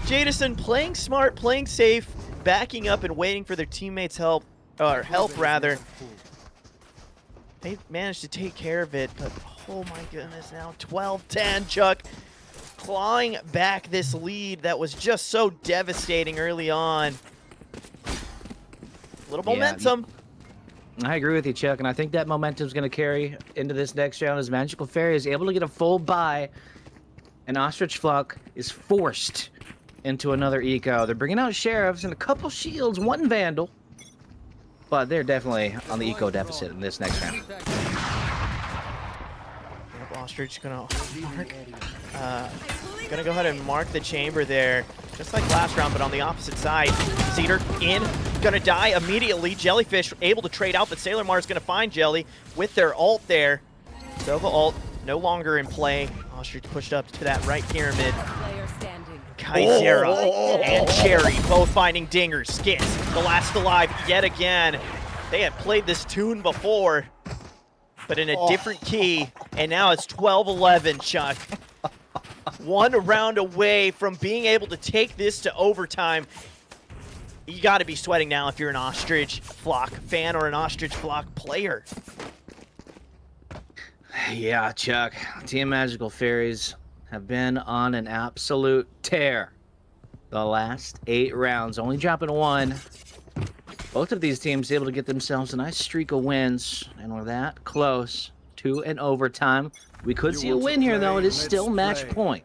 Jadasun playing smart, playing safe, backing up and waiting for their teammates' help, or help rather. They managed to take care of it, but oh my goodness, now 12-10, Chuck. Clawing back this lead that was just so devastating early on. A little momentum. I agree with you, Chuck, and I think that momentum is going to carry into this next round as Magical Fairy is able to get a full buy, and Ostrich Flock is forced into another eco. They're bringing out Sheriffs and a couple shields, one Vandal, but they're definitely on the eco deficit in this next round. Yep, Ostrich gonna go ahead and mark the chamber there, just like last round, but on the opposite side. Cedar in, gonna die immediately. Jellyfish able to trade out, but Sailor Mars gonna find Jelly with their ult there. Sova ult no longer in play. Ostrich pushed up to that right pyramid. Player standing. Kaizera and Cherry both finding dingers. Skits, the last alive yet again. They had played this tune before, but in a different key, and now it's 12-11, Chuck. One round away from being able to take this to overtime. You got to be sweating now if you're an Ostrich Flock fan or an Ostrich Flock player. Yeah, Chuck. Team Magical Fairies have been on an absolute tear the last 8 rounds, only dropping 1. Both of these teams able to get themselves a nice streak of wins, and we're that close to an overtime. We could see a win here, though. It is still match point.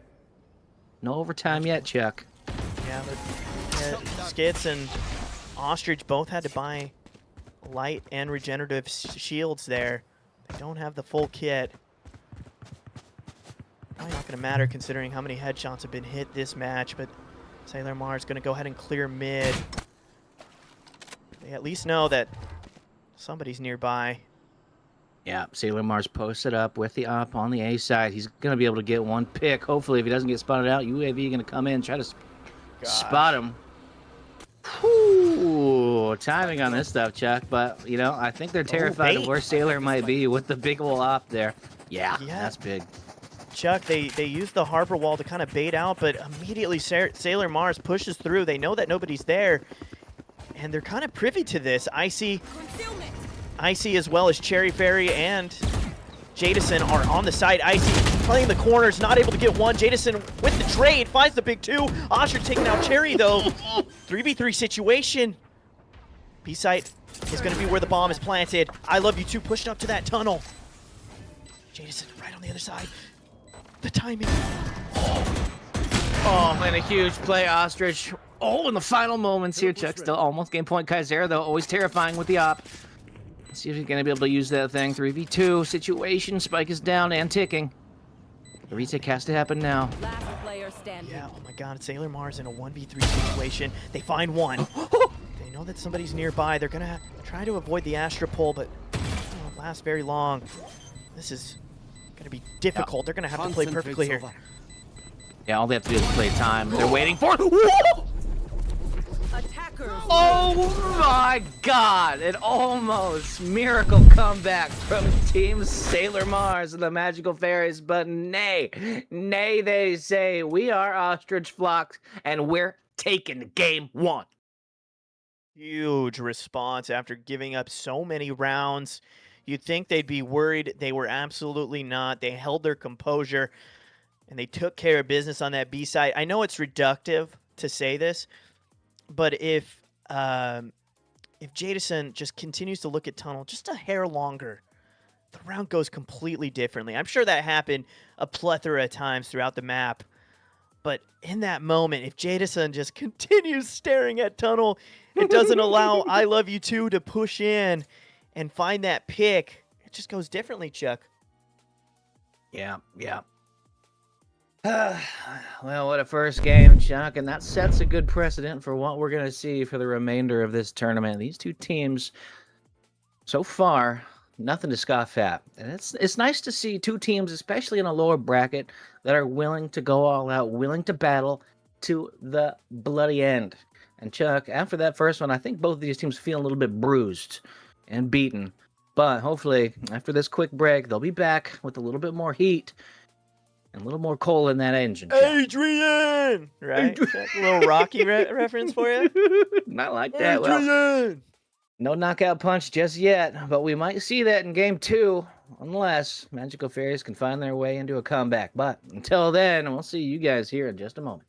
No overtime yet, Chuck. Yeah, but Skits and Ostrich both had to buy light and regenerative shields there. They don't have the full kit. Probably not going to matter considering how many headshots have been hit this match, but Sailor Mars going to go ahead and clear mid. They at least know that somebody's nearby. Yeah, Sailor Mars posted up with the op on the A side. He's going to be able to get one pick. Hopefully, if he doesn't get spotted out, UAV going to come in and try to spot him. Whew, timing on this stuff, Chuck. But, you know, I think they're terrified of where Sailor might be with the big ol' op there. Yeah, that's big. Chuck, they used the harbor wall to kind of bait out, but immediately Sailor Mars pushes through. They know that nobody's there, and they're kind of privy to this. Icy as well as Cherry Fairy and Jadasun are on the side. Icy playing the corners, not able to get one. Jadasun with the trade, finds the big 2. Ostrich taking out Cherry, though. 3v3 situation. B-site is going to be where the bomb is planted. I Love You 2 pushed up to that tunnel. Jadasun right on the other side. The timing. Oh, and a huge play, Ostrich. Oh, in the final moments here, Chuck. Still almost game point. Kaizera, though, always terrifying with the op. Let's see if he's going to be able to use that thing. 3v2 situation. Spike is down and ticking. The retake has to happen now. Last player standing. Yeah, oh my god, Sailor Mars in a 1v3 situation. They find one. They know that somebody's nearby. They're going to try to avoid the Astra pull, but it won't last very long. This is going to be difficult. They're going to have to play perfectly here. Yeah, all they have to do is play time. They're waiting for it. Attackers. Oh my god! An almost miracle comeback from Team Sailor Mars and the Magical Fairies, but nay, they say we are Ostrich Flock and we're taking game 1. Huge response after giving up so many rounds. You'd think they'd be worried. They were absolutely not. They held their composure, and they took care of business on that B side. I know it's reductive to say this, but if Jadison just continues to look at tunnel just a hair longer, the round goes completely differently. I'm sure that happened a plethora of times throughout the map, but in that moment, if Jadison just continues staring at tunnel, it doesn't allow I Love You Too to push in and find that pick. It just goes differently, Chuck. Yeah. Well, what a first game, Chuck, and that sets a good precedent for what we're going to see for the remainder of this tournament. These two teams, so far, nothing to scoff at. And it's nice to see two teams, especially in a lower bracket, that are willing to go all out, willing to battle to the bloody end. And Chuck, after that first one, I think both of these teams feel a little bit bruised and beaten. But hopefully, after this quick break, they'll be back with a little bit more heat and a little more coal in that engine. Chuck. Adrian! Right? Chuck, a little Rocky reference for you? Not like that. Well, Adrian! no knockout punch just yet, but we might see that in game 2, unless Magical Fairies can find their way into a comeback. But until then, we'll see you guys here in just a moment.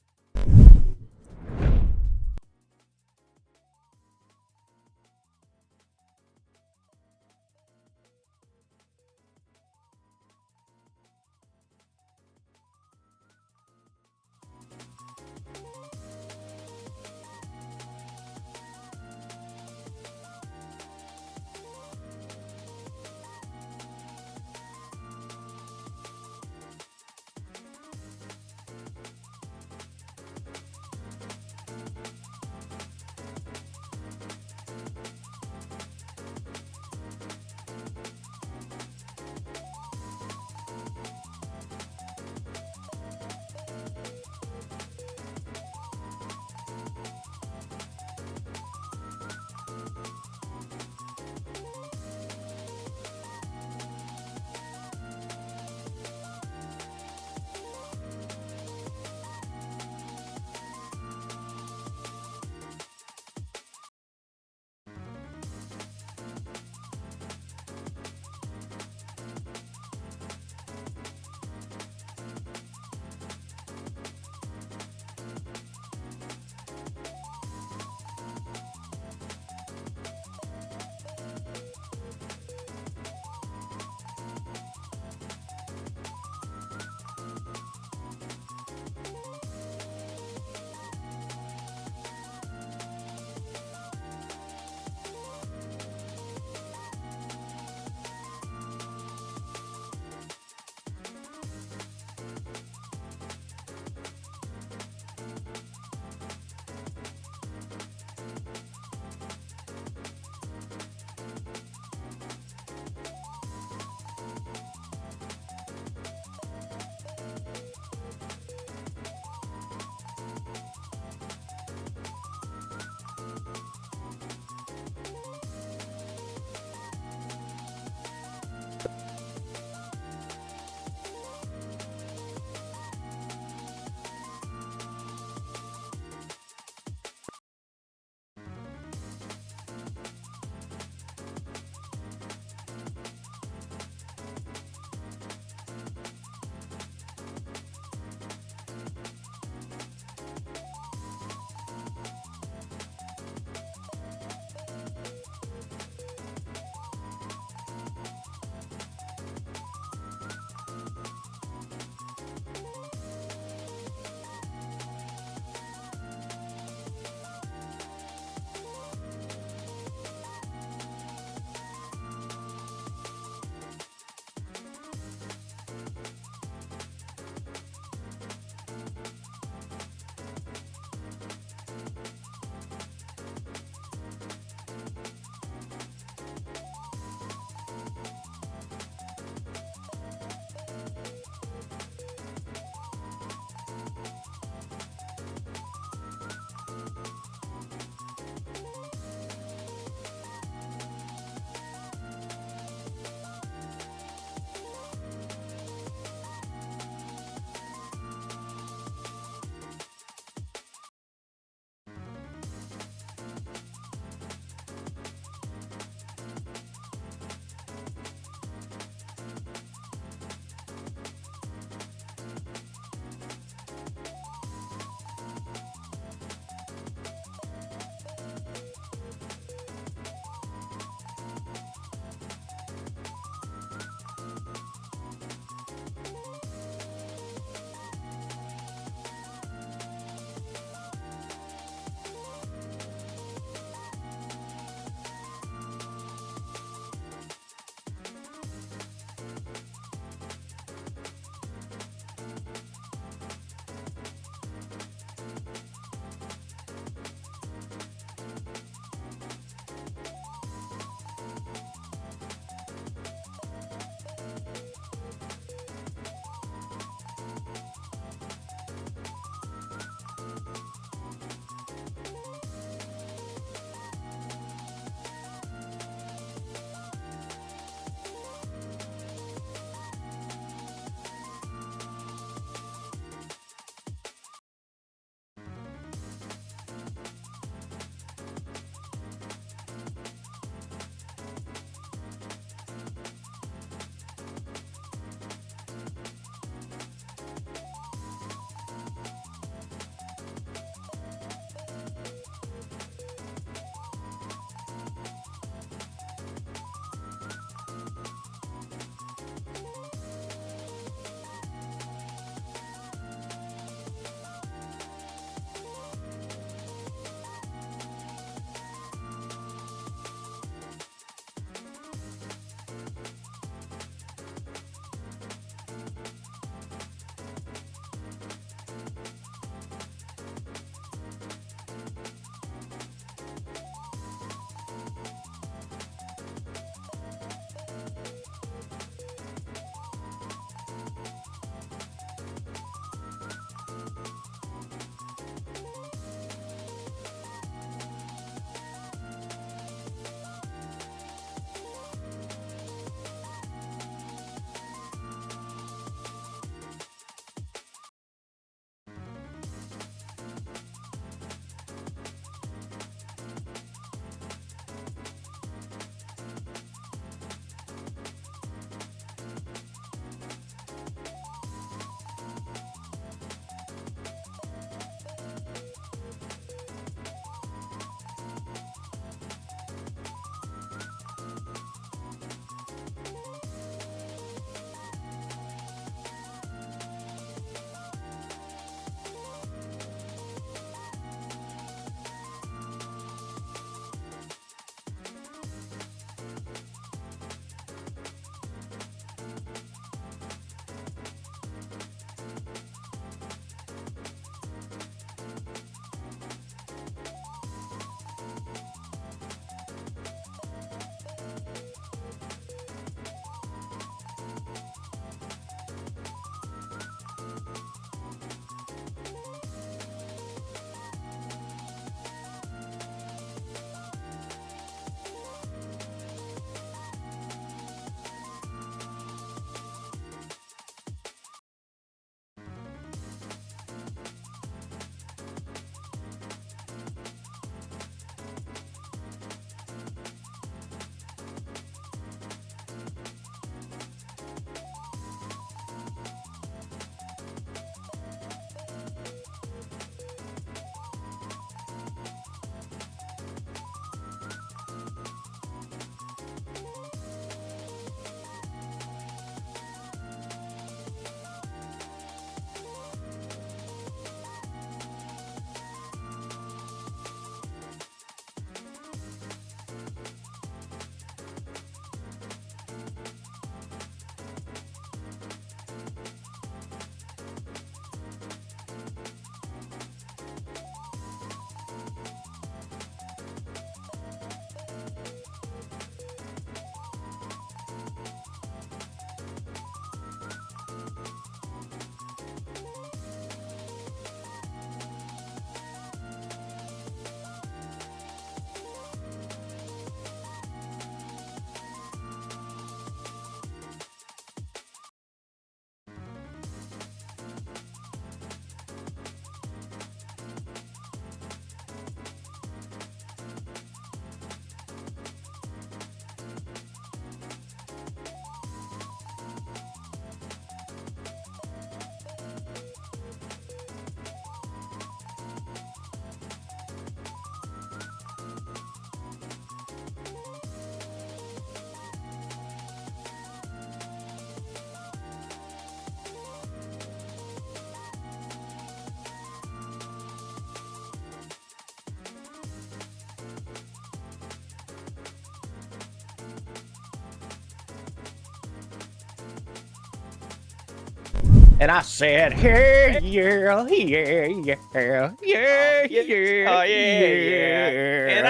And I said, hey, yeah, yeah, yeah, yeah, yeah, Oh, yeah. And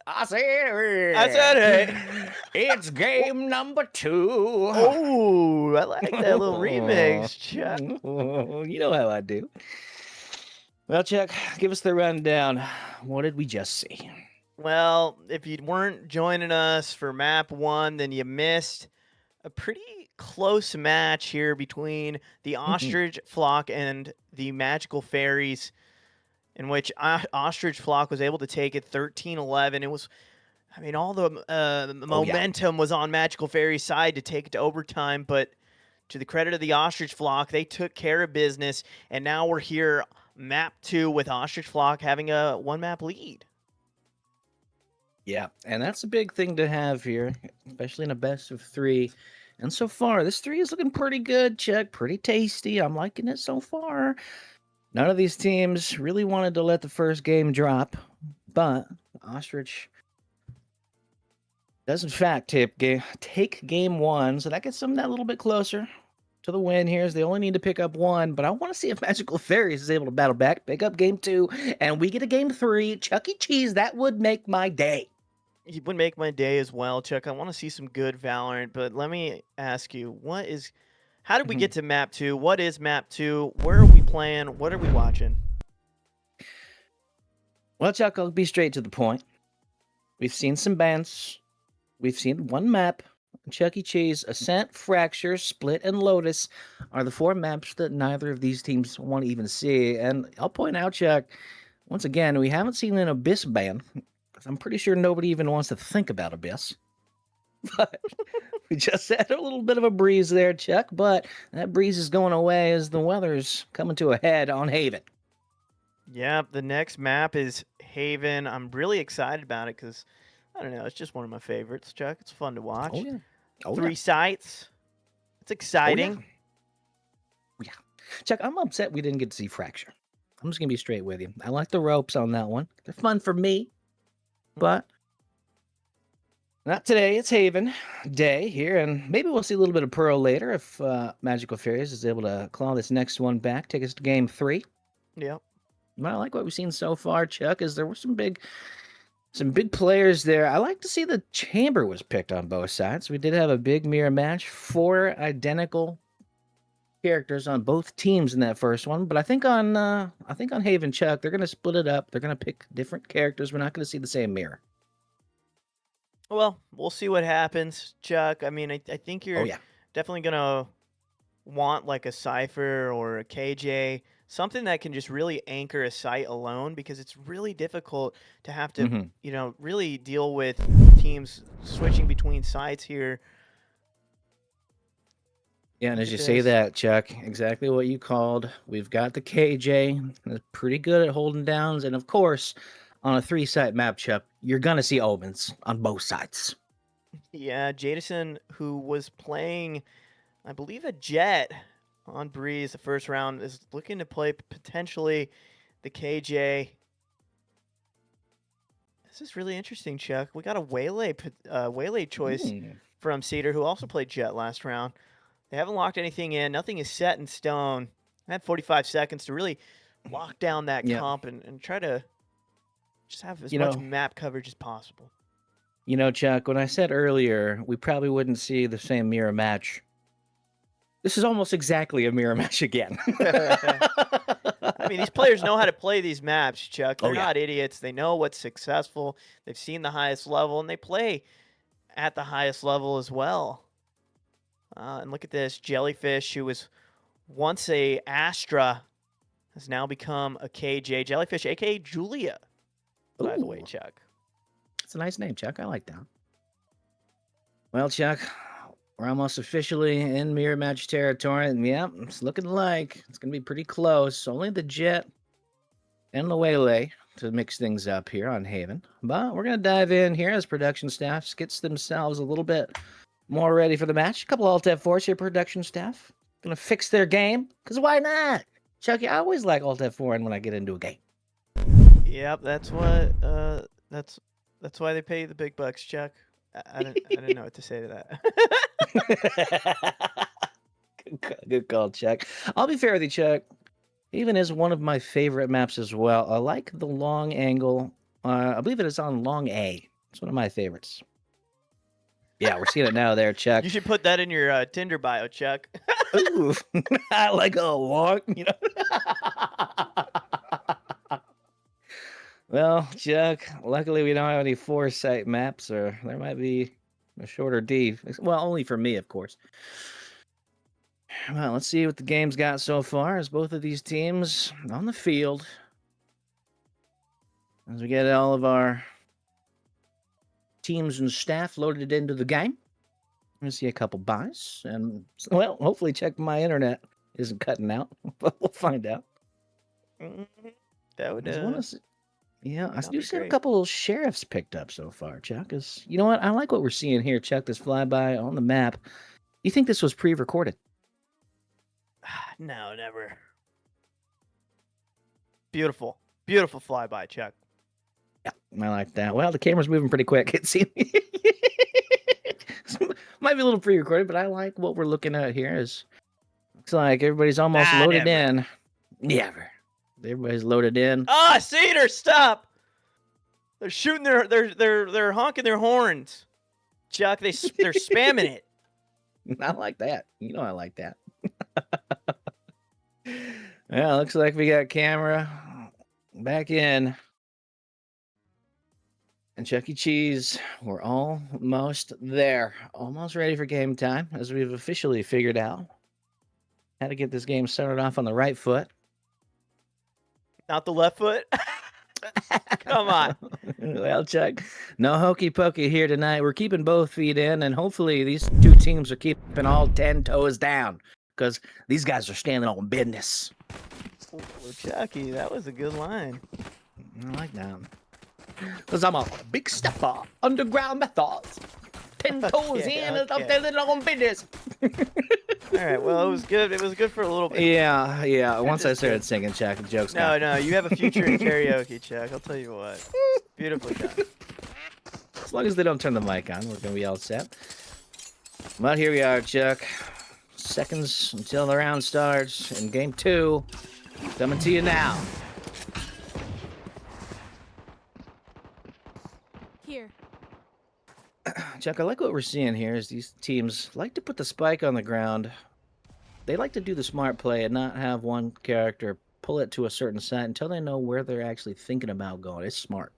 I said, I said, hey. it's game number 2. Oh, I like that little remix, Chuck. You know how I do. Well, Chuck, give us the rundown. What did we just see? Well, if you weren't joining us for map 1, then you missed a pretty close match here between the ostrich flock and the magical fairies, in which ostrich flock was able to take it 13-11. It was, I mean, all the momentum was on magical fairies side to take it to overtime, but to the credit of the ostrich flock, they took care of business, and now we're here map 2 with ostrich flock having a 1-map lead. Yeah, and that's a big thing to have here, especially in a best of 3. And so far, this 3 is looking pretty good, Chuck. Pretty tasty. I'm liking it so far. None of these teams really wanted to let the first game drop, but Ostrich does in fact take game 1, so that gets them that little bit closer to the win here. As they only need to pick up 1, but I want to see if Magical Fairies is able to battle back, pick up game 2, and we get a game 3. Chuck E. Cheese, that would make my day. It would make my day as well, Chuck. I want to see some good Valorant, but let me ask you, how did we get to map 2? What is map 2? Where are we playing? What are we watching? Well, Chuck, I'll be straight to the point. We've seen some bands. We've seen 1 map. Chuck E. Cheese, Ascent, Fracture, Split, and Lotus are the 4 maps that neither of these teams want to even see. And I'll point out, Chuck, once again, we haven't seen an Abyss ban. I'm pretty sure nobody even wants to think about Abyss. But we just had a little bit of a breeze there, Chuck, but that breeze is going away as the weather's coming to a head on Haven. Yeah, the next map is Haven. I'm really excited about it because, I don't know, it's just one of my favorites, Chuck. It's fun to watch. Oh, yeah. Oh, 3 sites. It's exciting. Yeah. Chuck, I'm upset we didn't get to see Fracture. I'm just going to be straight with you. I like the ropes on that one. They're fun for me, but not today. It's Haven Day here, and maybe we'll see a little bit of Pearl later if Magical Fairies is able to claw this next one back, take us to game 3. Yep. But I like what we've seen so far, Chuck, is there were some big players there. I like to see the Chamber was picked on both sides. We did have a big mirror match, 4 identical characters on both teams in that first one. But I think on Haven, Chuck, they're gonna split it up. They're gonna pick different characters. We're not gonna see the same mirror. Well, we'll see what happens, Chuck. I mean, I think you're definitely going to want like a Cypher or a KJ, something that can just really anchor a site alone, because it's really difficult to have to, really deal with teams switching between sites here. Yeah, and as you say that, Chuck, exactly what you called. We've got the KJ, that's pretty good at holding downs, and of course, on a 3-site map, Chuck, you're gonna see omens on both sides. Yeah, Jadison, who was playing, I believe, a Jet on Breeze the first round, is looking to play potentially the KJ. This is really interesting, Chuck. We got a Waylay choice from Cedar, who also played Jet last round. They haven't locked anything in. Nothing is set in stone. I had 45 seconds to really lock down that comp and try to just have as much map coverage as possible. You know, Chuck, when I said earlier we probably wouldn't see the same mirror match, this is almost exactly a mirror match again. I mean, these players know how to play these maps, Chuck. They're not idiots. They know what's successful. They've seen the highest level, and they play at the highest level as well. And look at this. Jellyfish, who was once a Astra, has now become a KJ. Jellyfish, a.k.a. Julia, by the way, Chuck. That's a nice name, Chuck. I like that. Well, Chuck, we're almost officially in mirror match territory. And yeah, it's looking like it's going to be pretty close. Only the Jet and the Waylay to mix things up here on Haven. But we're going to dive in here as production staff gets themselves a little bit more ready for the match. A couple Alt F4s here, production staff. Going to fix their game, because why not? Chucky, I always like Alt F4 when I get into a game. Yep, that's what, that's why they pay you the big bucks, Chuck. I didn't know what to say to that. Good call, Chuck. I'll be fair with you, Chuck. Even is one of my favorite maps as well. I like the long angle. I believe it is on Long A. It's one of my favorites. Yeah, we're seeing it now there, Chuck. You should put that in your Tinder bio, Chuck. Ooh, I like a long, you know. Well, Chuck, luckily we don't have any foresight maps, or there might be a shorter D. Well, only for me, of course. Well, let's see what the game's got so far as both of these teams on the field. As we get all of our teams and staff loaded into the game. I see a couple buys, and well, hopefully check my internet isn't cutting out, but we'll find out. That would yeah, I that'd do be see a great. couple of sheriffs picked up so far, Chuck. Is you know what? I like what we're seeing here, Chuck. This flyby on the map. You think this was pre-recorded? No, never. Beautiful. Beautiful flyby, Chuck. Yeah, I like that. Well, the camera's moving pretty quick. It seems might be a little pre-recorded, but I like what we're looking at here. Looks like everybody's almost loaded never. in. Never. Everybody's loaded in. Ah, Cedar, stop! They're shooting they're honking their horns. Chuck, they're spamming it. I like that. You know I like that. Well, looks like we got camera back in. And Chuck E. Cheese, we're almost there. Almost ready for game time, as we've officially figured out how to get this game started off on the right foot. Not the left foot. Come on. Well, Chuck, no hokey pokey here tonight. We're keeping both feet in, and hopefully these two teams are keeping all 10 toes down, because these guys are standing on business. Well, Chucky, that was a good line. I like that. Because I'm a big stepper, underground methods. 10 toes Okay, in and okay. up there on business. All right, well, it was good. It was good for a little bit. Yeah. Once I just started singing, Chuck, the joke's No, gone. no, you have a future in karaoke, Chuck. I'll tell you what. Beautifully done. As long as they don't turn the mic on, we're going to be all set. But here we are, Chuck. Seconds until the round starts in game 2. Coming to you now. Here. Chuck, I like what we're seeing here is these teams like to put the spike on the ground. They like to do the smart play and not have one character pull it to a certain side until they know where they're actually thinking about going. It's smart.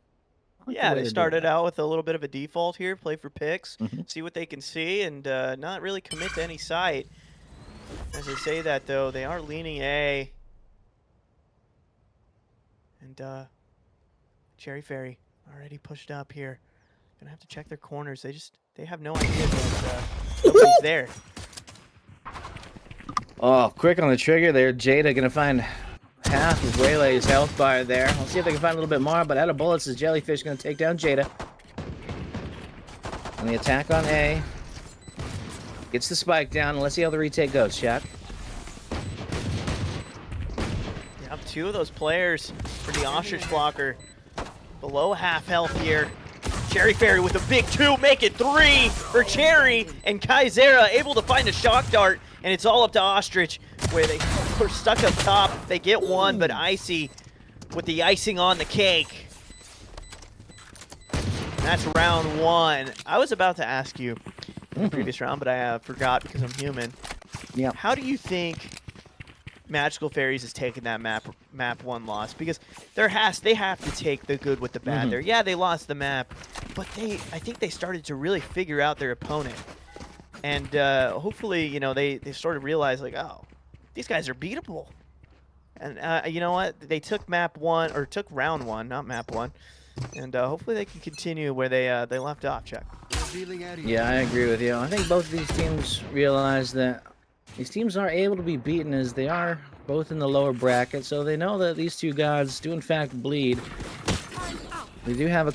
I like the Yeah, way they they're doing started that. out with a little bit of a default here, play for picks, Mhm. see what they can see, and not really commit to any site. As I say that, though, they are leaning A. And Cherry Fairy already pushed up here. Gonna have to check their corners. They have no idea that nobody's there. Oh, quick on the trigger there. Jada gonna find half of Waylay's health bar there. I'll see if they can find a little bit more, but out of bullets is Jellyfish gonna take down Jada. And the attack on A. Gets the spike down, and let's see how the retake goes, Chuck. Yep, 2 of those players for the Ostrich blocker below half health here. Cherry Fairy with a big 2, make it 3 for Cherry, and Kaizera able to find a shock dart, and it's all up to Ostrich, where they were stuck up top. They get 1, but Icy with the icing on the cake. That's round 1. I was about to ask you in the previous round, but I forgot because I'm human. Yep. How do you think Magical Fairies has taken that map 1 loss? Because they have to take the good with the bad there. Yeah, they lost the map, but I think they started to really figure out their opponent. And hopefully, you know, they sort of realized, like, oh, these guys are beatable. And you know what? They took map 1, or took round 1, not map 1. And hopefully they can continue where they left off, Chuck. Yeah, I agree with you. I think both of these teams realize that these teams are able to be beaten as they are both in the lower bracket, so they know that these two gods do in fact bleed. We do have a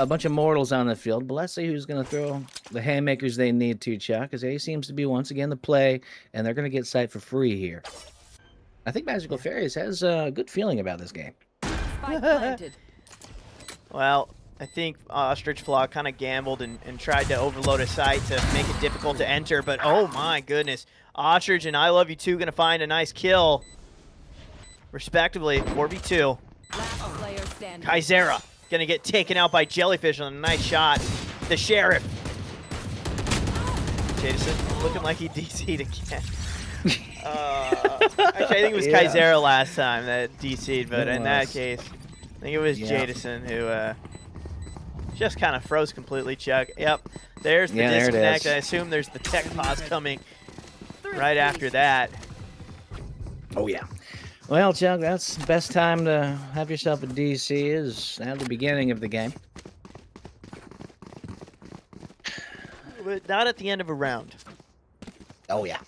bunch of mortals on the field, but let's see who's going to throw the haymakers they need to, Chuck, because A seems to be once again the play, and they're going to get sight for free here. I think Magical Fairies has a good feeling about this game. Spike planted. Well, I think Ostrich Flock kind of gambled and tried to overload a site to make it difficult to enter, but oh my goodness. Ostrich and I Love You Too going to find a nice kill, respectively, 4v2. Last player standing. Kaizera going to get taken out by Jellyfish on a nice shot. The Sheriff. Jason looking like he DC'd again. Actually, I think it was Kaizera last time that DC'd, but in that case, I think it was Jadison who just kind of froze completely, Chuck. Yep, there's the disconnect. I assume there's the tech pause coming right after that. Oh, yeah. Well, Chuck, that's the best time to have yourself a DC is at the beginning of the game. But not at the end of a round. Oh, yeah.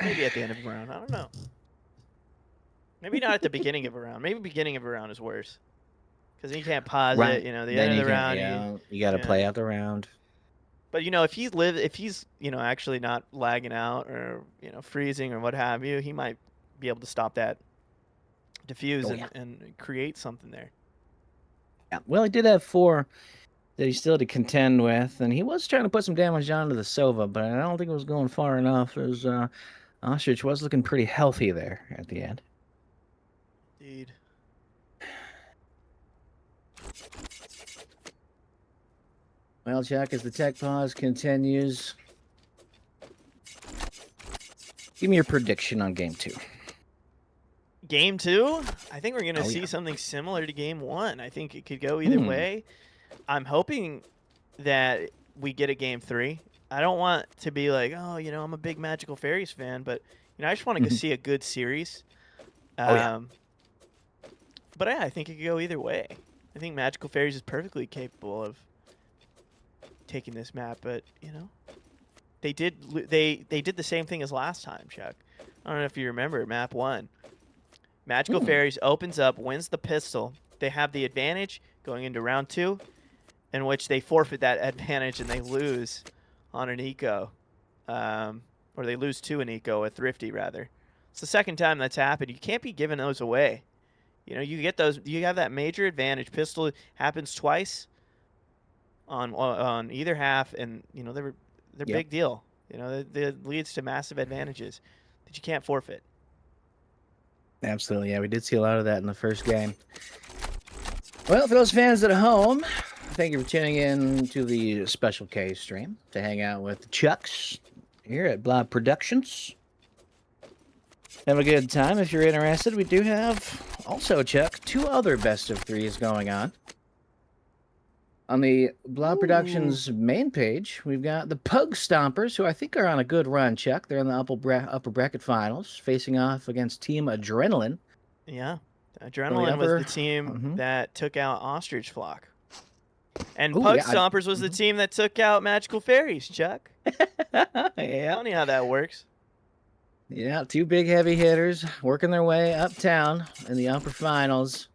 Maybe at the end of a round. I don't know. Maybe not at the beginning of a round. Maybe beginning of a round is worse. Because you can't pause it, you know, the end of the round. You got to play out the round. But, you know, if he's, you know, actually not lagging out or, you know, freezing or what have you, he might be able to stop that diffuse and create something there. Yeah. Well, he did have 4 that he still had to contend with, and he was trying to put some damage onto the Sova, but I don't think it was going far enough. As Ostrich was looking pretty healthy there at the end. Indeed. Well, Chuck, as the tech pause continues, give me your prediction on Game 2. Game 2? I think we're going to see something similar to Game 1. I think it could go either way. I'm hoping that we get a Game 3. I don't want to be like, oh, you know, I'm a big Magical Fairies fan, but, you know, I just want to go see a good series. But yeah, I think it could go either way. I think Magical Fairies is perfectly capable of taking this map, but you know, they did the same thing as last time, Chuck. I don't know if you remember map 1. Magical Fairies opens up, wins the pistol. They have the advantage going into round 2, in which they forfeit that advantage and they lose on an eco, or they lose to an eco, a thrifty rather. It's the second time that's happened. You can't be giving those away. You know, you get those. You have that major advantage. Pistol happens twice on either half, and you know they're big deal. You know, it leads to massive advantages that you can't forfeit. Absolutely, yeah, we did see a lot of that in the first game. Well, for those fans at home, thank you for tuning in to the Special K stream to hang out with the Chucks here at Blob Productions. Have a good time if you're interested. We do have also, Chuck, 2 other best of 3s going on. On the Blob Productions main page, we've got the Pug Stompers, who I think are on a good run, Chuck. They're in the upper bracket finals, facing off against Team Adrenaline. Yeah, Adrenaline was the team that took out Ostrich Flock. And Pug Stompers was the team that took out Magical Fairies, Chuck. Yeah. Funny how that works. Yeah, 2 big heavy hitters working their way uptown in the upper finals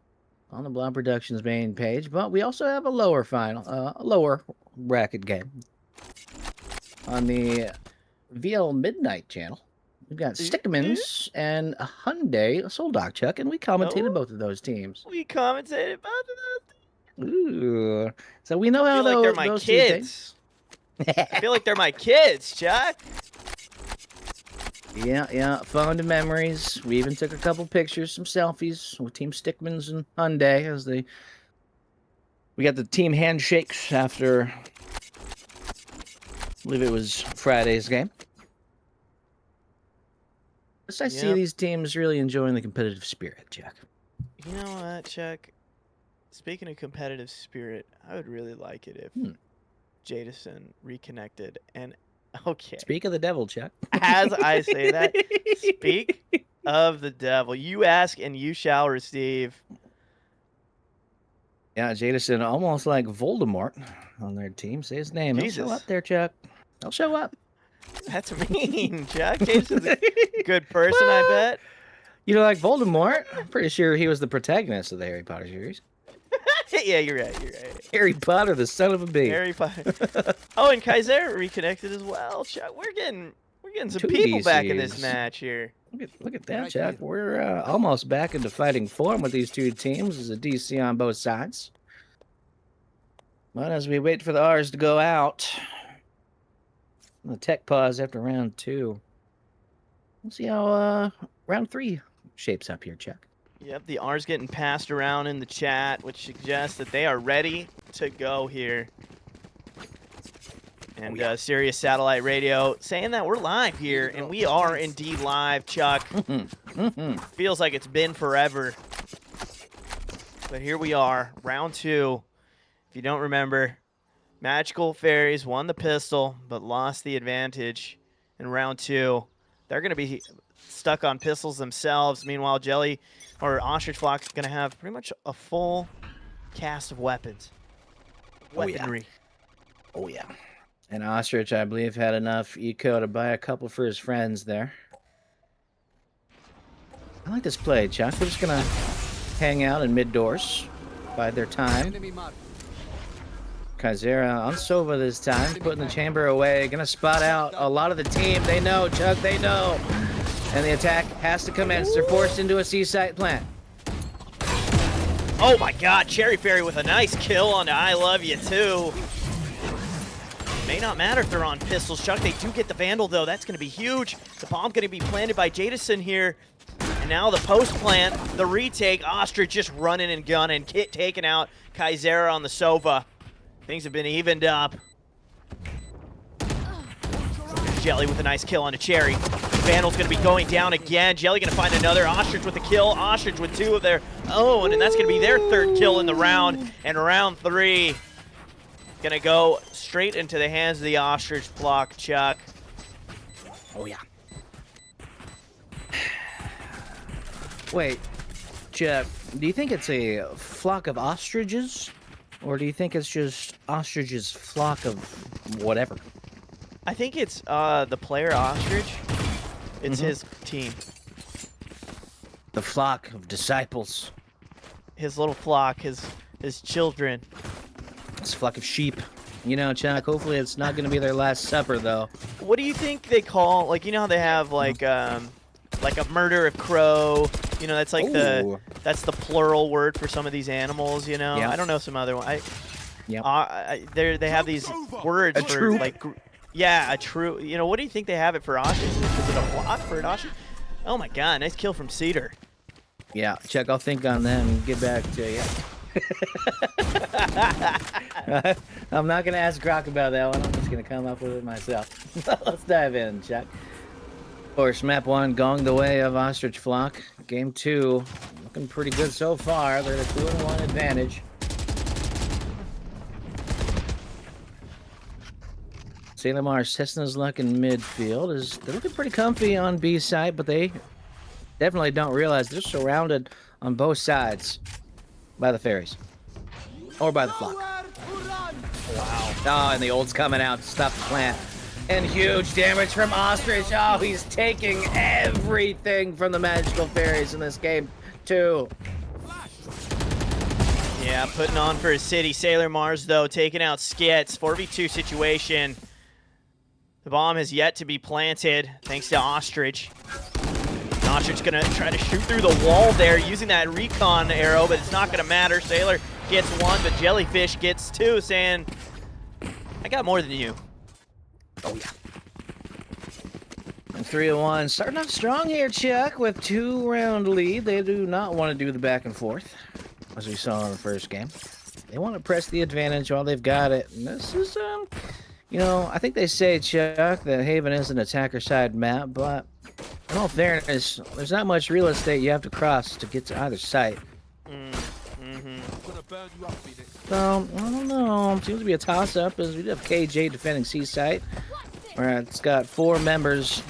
on the Blob Productions main page. But we also have a lower bracket game on the VL Midnight channel. We've got Stickmans and a Hyundai Soul Dog, Chuck, and we commentated both of those teams. We commentated both of those teams. Ooh. So we know how they're my kids. I feel like they're my kids, Chuck. Yeah, fond memories. We even took a couple pictures, some selfies with Team Stickmans and Hyundai as we got the team handshakes after, I believe it was Friday's game. I see these teams really enjoying the competitive spirit, Jack. You know what, Chuck? Speaking of competitive spirit, I would really like it if Jadison reconnected and Speak of the devil, Chuck. As I say that, speak of the devil. You ask and you shall receive. Yeah, Jadison, almost like Voldemort on their team. Say his name. Jesus. He'll show up there, Chuck. He'll show up. That's mean, Chuck. Jadison's a good person, I bet. You know, like Voldemort, I'm pretty sure he was the protagonist of the Harry Potter series. Yeah, you're right. Harry Potter, the son of a bee. Harry Potter. Oh, and Kaiser reconnected as well. Chuck, we're getting some 2 people back in DCs. this match here. Look at that, Right Chuck. here. We're almost back into fighting form with these two teams. There's a DC on both sides. But as we wait for the R's to go out, the tech pause after round 2. We'll see how round 3 shapes up here, Chuck. Yep, the R's getting passed around in the chat, which suggests that they are ready to go here. And Sirius Satellite Radio saying that we're live here, and we are indeed live, Chuck. Feels like it's been forever. But here we are, round 2. If you don't remember, Magical Fairies won the pistol, but lost the advantage in round 2. They're going to be stuck on pistols themselves. Meanwhile, Jelly or Ostrich Flock is going to have pretty much a full cast of weapons. Weaponry. Oh, yeah. And Ostrich, I believe, had enough eco to buy a couple for his friends there. I like this play, Chuck. We're just going to hang out in mid-doors, bide their time. Enemy marked. Kaizera on Sova this time, putting the chamber away. Gonna spot out a lot of the team. They know, Chuck, they know. And the attack has to commence. They're forced into a C-site plant. Oh my god, Cherry Fairy with a nice kill on the I Love You too. May not matter if they're on pistols, Chuck. They do get the Vandal though. That's gonna be huge. The bomb gonna be planted by Jadison here. And now the post plant, the retake, Ostrich just running and gunning, taking out Kaizera on the Sova. Things have been evened up. Jelly with a nice kill on a Cherry. Vandal's going to be going down again. Jelly going to find another. Ostrich with a kill. Ostrich with 2 of their own, and that's going to be their 3rd kill in the round. And round 3 going to go straight into the hands of the Ostrich Flock, Chuck. Oh, yeah. Wait, Chuck, do you think it's a flock of ostriches? Or do you think it's just Ostrich's flock of whatever? I think it's the player Ostrich. It's his team. The flock of disciples. His little flock, his children. It's a flock of sheep. You know, Chuck, hopefully it's not going to be their last supper, though. What do you think they call, like, you know how they have, like a murder of crow? You know, that's like that's the plural word for some of these animals, you know? Yeah. I don't know some other one. Yeah. They have these words for, troop. like, yeah, a true, you know, what do you think they have it for ostrich? Is it a flock for an ostrich? Oh my god, nice kill from Cedar. Yeah, Chuck, I'll think on that and get back to you. I'm not going to ask Grok about that one. I'm just going to come up with it myself. Let's dive in, Chuck. Of course, map 1 going the way of Ostrich Flock. Game 2 looking pretty good so far. They're at a 2-1 advantage. Sailor Mars Cessna's luck in midfield. They're looking pretty comfy on B side, but they definitely don't realize they're surrounded on both sides by the fairies. Or by the flock. Wow. Oh, and the old's coming out to stop the plant. And huge damage from Ostrich. Oh, he's taking everything from the magical fairies in this game, too. Yeah, putting on for his city. Sailor Mars, though, taking out Skits. 4v2 situation. The bomb has yet to be planted, thanks to Ostrich. Ostrich gonna try to shoot through the wall there using that recon arrow, but it's not gonna matter. Sailor gets 1, but Jellyfish gets 2, saying, I got more than you. Oh, yeah. And 3-1. Starting off strong here, Chuck, with 2-round lead. They do not want to do the back and forth, as we saw in the first game. They want to press the advantage while they've got it. And this is, you know, I think they say, Chuck, that Haven is an attacker side map, but in all fairness, there's not much real estate you have to cross to get to either site. Gonna burn you up, Phoenix. So, I don't know. Seems to be a toss-up as we do have KJ defending C-site, where it's got 4 members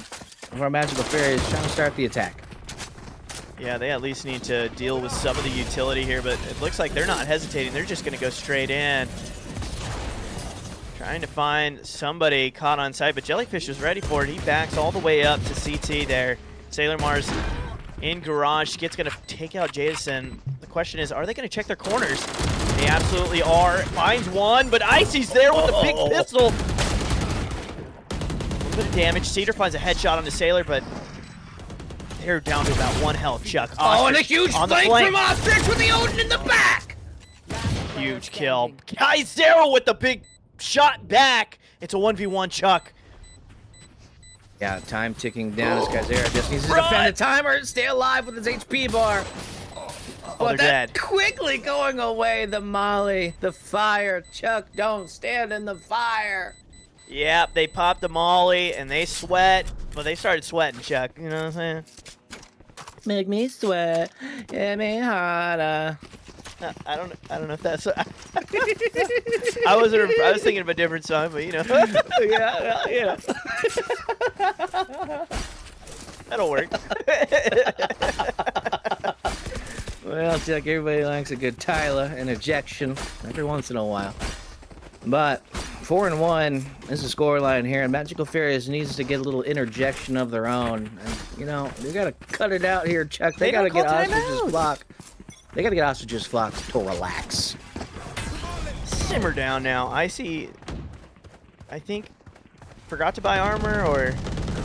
of our magical fairies trying to start the attack. Yeah, they at least need to deal with some of the utility here, but it looks like they're not hesitating. They're just going to go straight in. Trying to find somebody caught on site, but Jellyfish is ready for it. He backs all the way up to CT there. Sailor Mars in garage. Skit's going to take out Jadison. The question is, are they going to check their corners? They absolutely are. Finds one, but Icy's there with the big pistol. A little bit of damage. Cedar finds a headshot on the Sailor, but They're down to about 1 health, Chuck. Oh, and a Ostrich huge on the flank from Ostrich with the Odin in the back. Huge kill. Kaizero with the big shot back. It's a 1v1, Chuck. Yeah, time ticking down as Kaizera just needs to defend the timer and stay alive with his HP bar. Oh, they're that dead. quickly going away, the molly, the fire. Chuck, don't stand in the fire. Yep, they popped the molly and they sweat. Well, they started sweating, Chuck. You know what I'm saying? Make me sweat, get me harder. I don't know if that's. I was thinking of a different song, but you know. Yeah. That'll work. Well, Chuck, everybody likes a good Tyler and ejection every once in a while. But 4-1 is the scoreline here, and Magical Fairies needs to get a little interjection of their own. And, you know, they gotta cut it out here, Chuck. They gotta get Ostrich's flock. They gotta get Ostrich's flock to relax. Simmer down now. I think forgot to buy armor, or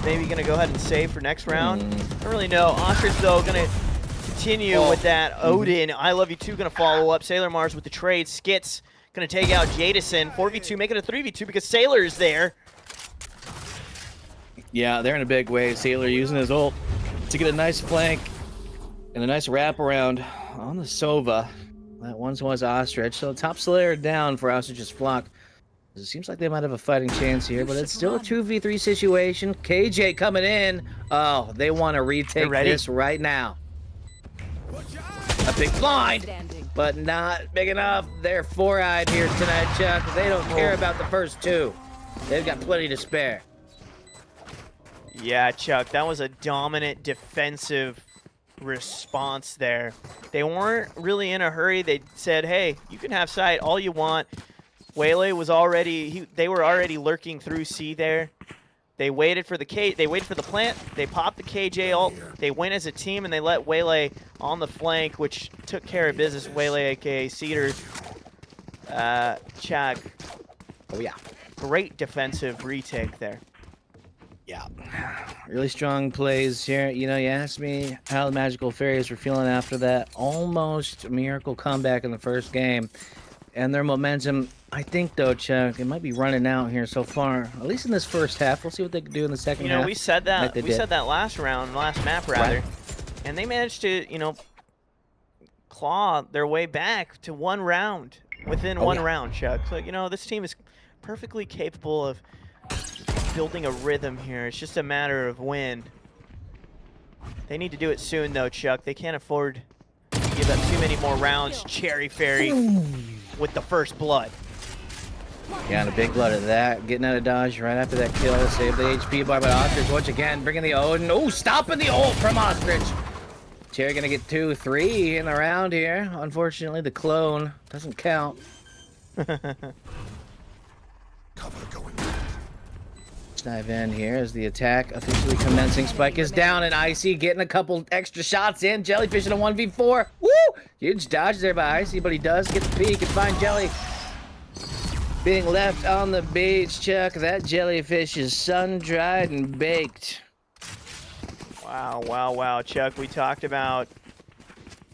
maybe gonna go ahead and save for next round. I don't really know. Ostrich though gonna continue with that Odin. I Love You Too gonna follow up. Sailor Mars with the trade. Skits gonna take out Jadison. 4v2, make it a 3v2 because Sailor is there. Yeah, they're in a big way. Sailor using his ult to get a nice flank and a nice wraparound on the Sova. That once was Ostrich. So top Slayer down for Ostrich's flock. It seems like they might have a fighting chance here, but it's still a 2v3 situation. KJ coming in. Oh, they want to retake this right now. A big blind, but not big enough. They're 4-eyed here tonight, Chuck. They don't care about the first 2. They've got plenty to spare. Yeah, Chuck, that was a dominant defensive response there. They weren't really in a hurry. They said, hey, you can have sight all you want. Waylay was already, they were already lurking through C there. They waited for the plant. They popped the KJ ult. They went as a team and they let Waylay on the flank, which took care of business. Waylay, aka Cedar, Chuck. Oh yeah, great defensive retake there. Yeah, really strong plays here. You know, you asked me how the Magical Fairies were feeling after that almost miracle comeback in the first game. And their momentum, I think, though, Chuck, it might be running out here so far. At least in this first half. We'll see what they can do in the second half. You know, we said that. Like we said that last round, last map, rather. Right. And they managed to, you know, claw their way back to 1 round. Within one round, Chuck. So, you know, this team is perfectly capable of building a rhythm here. It's just a matter of when. They need to do it soon, though, Chuck. They can't afford to give up too many more rounds. Cherry Fairy with the first blood. Yeah, and a big blood of that. Getting out of dodge right after that kill. Save the HP bar by Ostrich once again. Bringing the Odin. Oh, stopping the ult from Ostrich. Cherry gonna get 2, 3 in the round here. Unfortunately, the clone doesn't count. Let's dive in here as the attack officially commencing. Spike is down, and Icy getting a couple extra shots in. Jellyfish in a 1v4. Woo! Huge dodge there by Icy, but he does get the peek and find Jelly. Being left on the beach, Chuck. That jellyfish is sun-dried and baked. Wow, wow, wow, Chuck. We talked about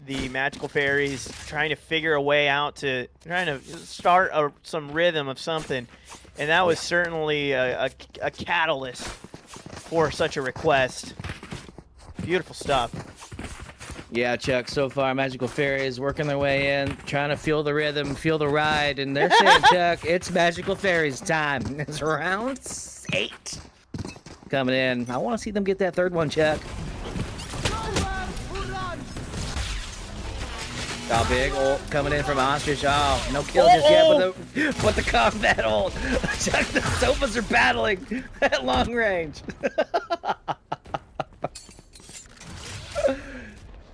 the Magical Fairies trying to figure a way out to trying to start some rhythm of something. And that was certainly a catalyst for such a request. Beautiful stuff. Yeah, Chuck, so far Magical Fairies working their way in, trying to feel the rhythm, feel the ride, and they're saying, Chuck, it's Magical Fairies time. It's round 8 coming in. I want to see them get that third one, Chuck. Oh, big ult coming in from Ostrich. Oh, no kill just yet, but the combat ult. Chuck, the Sofas are battling at long range.